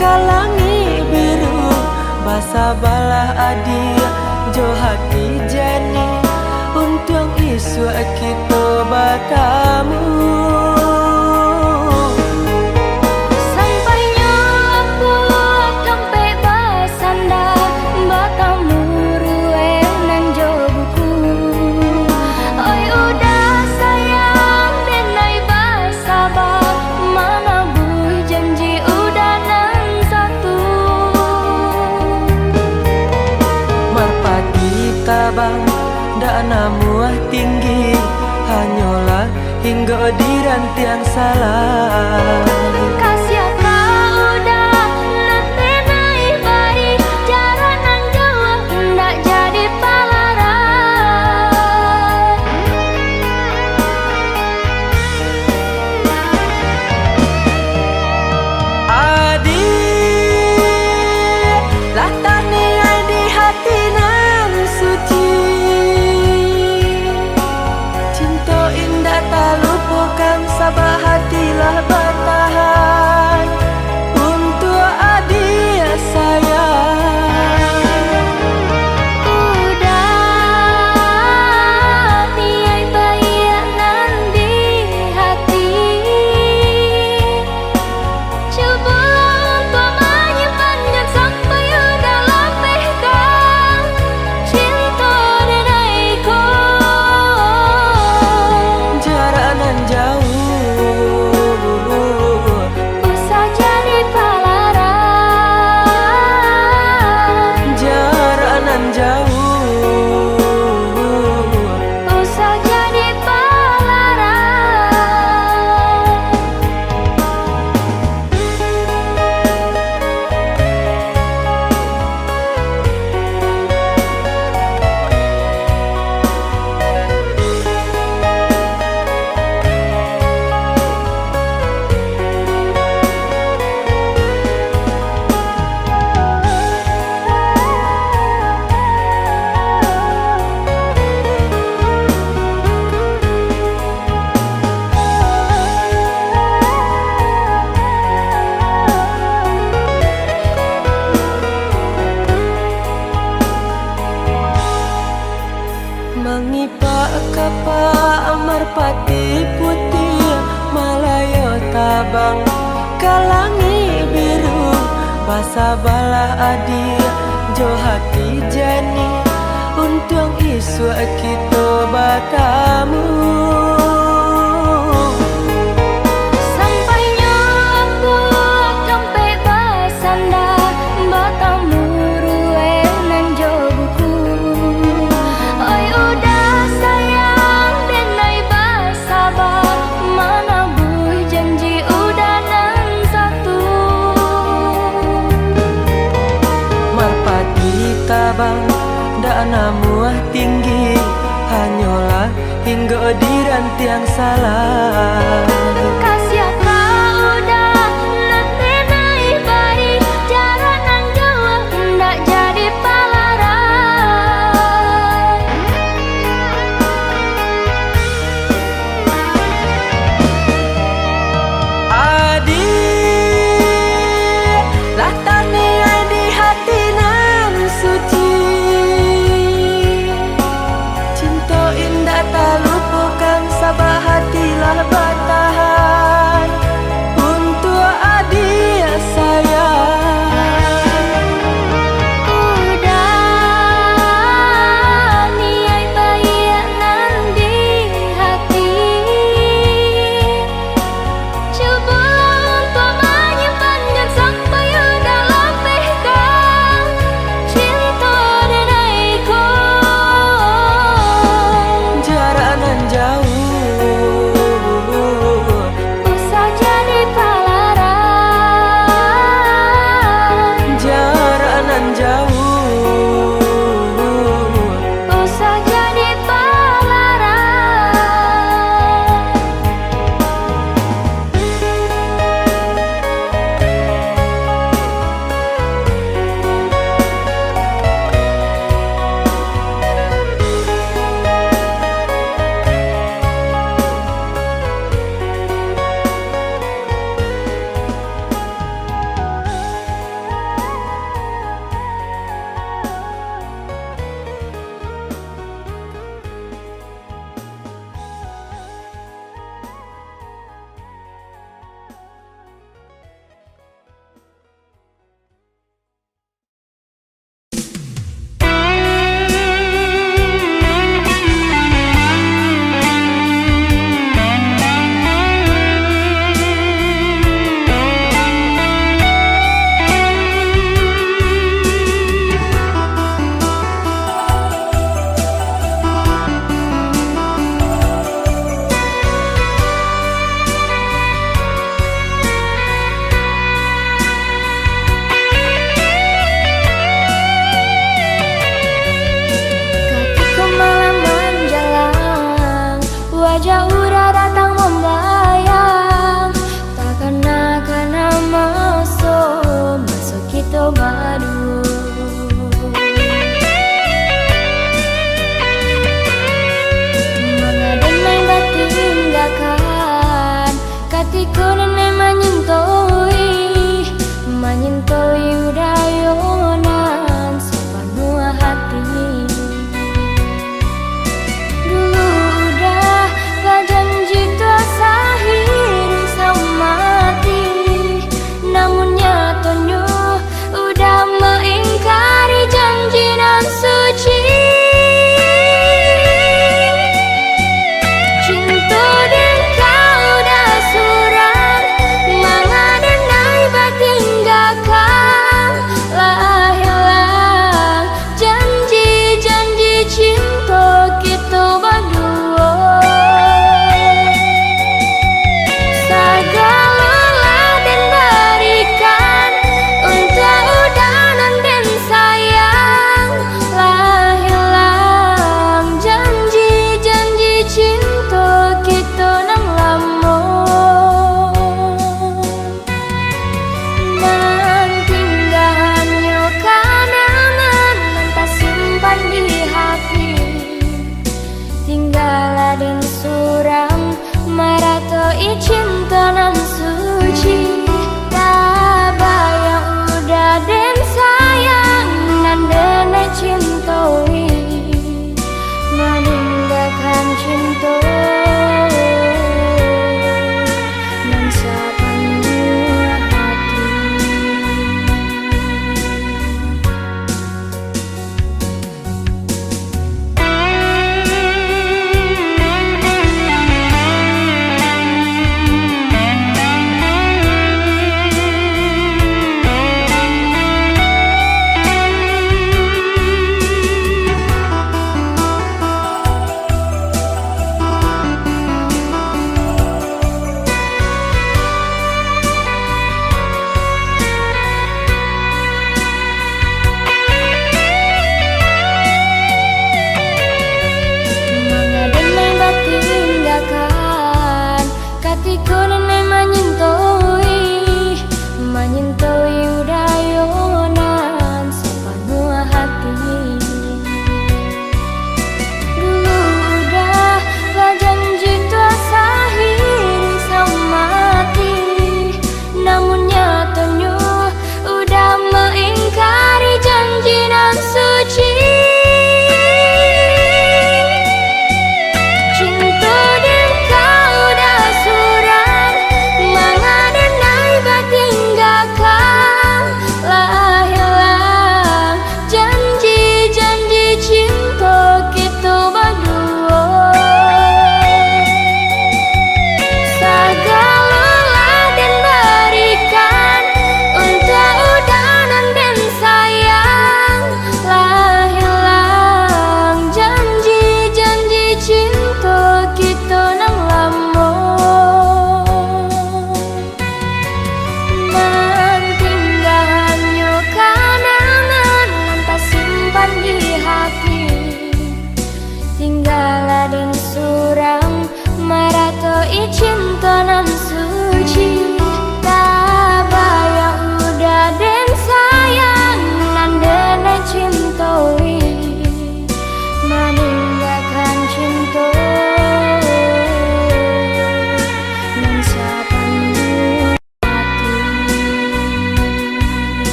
Speaker 3: Kalangi biru basa balah adia jo hati jani, untung isu kita bertemu.
Speaker 1: Sampainya aku kampe basanda, batamu rue nan jo buku. Oi udah sayang denai basabah, mana bui janji udah nan satu.
Speaker 3: Marpati tabang dak namuah tinggi, hanyalah hingga di rantian salah.
Speaker 1: Kasih kau udah nanti naik baik, cara nang jauh ndak jadi palara.
Speaker 3: Adik lah tani di hati nan suci, cinta indah tak lupakan, sabah hatilah bertahan. kalangi biru basa bala adi jo hati jani untung isu kita bertemu.
Speaker 1: Sampainya aku sampai basanda bertemu rue nan jo buku. Oi udah sayang denai basabah mana bui janji udah nan satu.
Speaker 3: Marpati tabang dak namuah tinggi hanyalah hingga di rantiang salah.
Speaker 1: Kasih kau udah nanti naik baik cara nan jauh ndak jadi palaran.
Speaker 3: Adik lah taniai di hati nan suci, cinta indah tak lupakan sabah hatilah bertahan.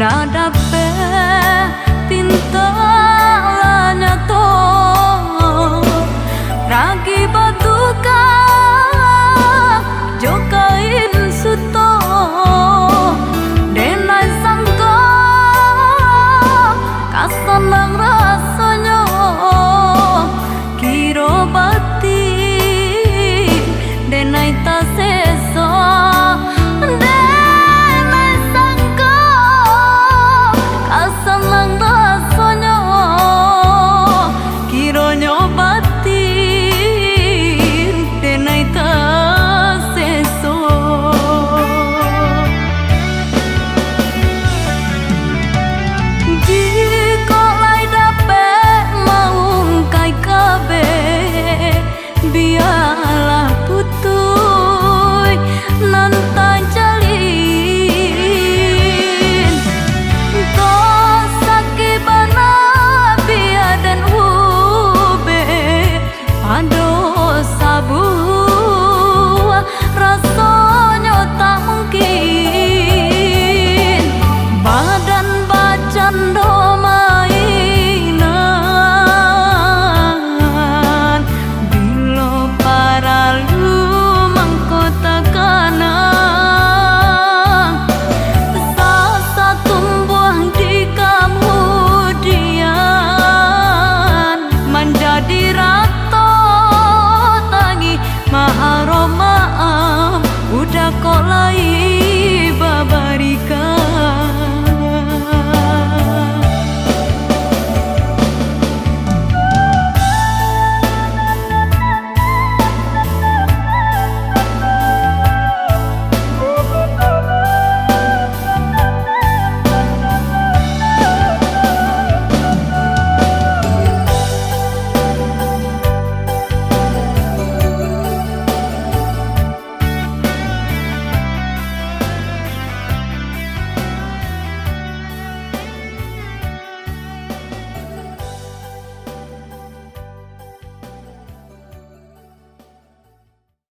Speaker 1: dadap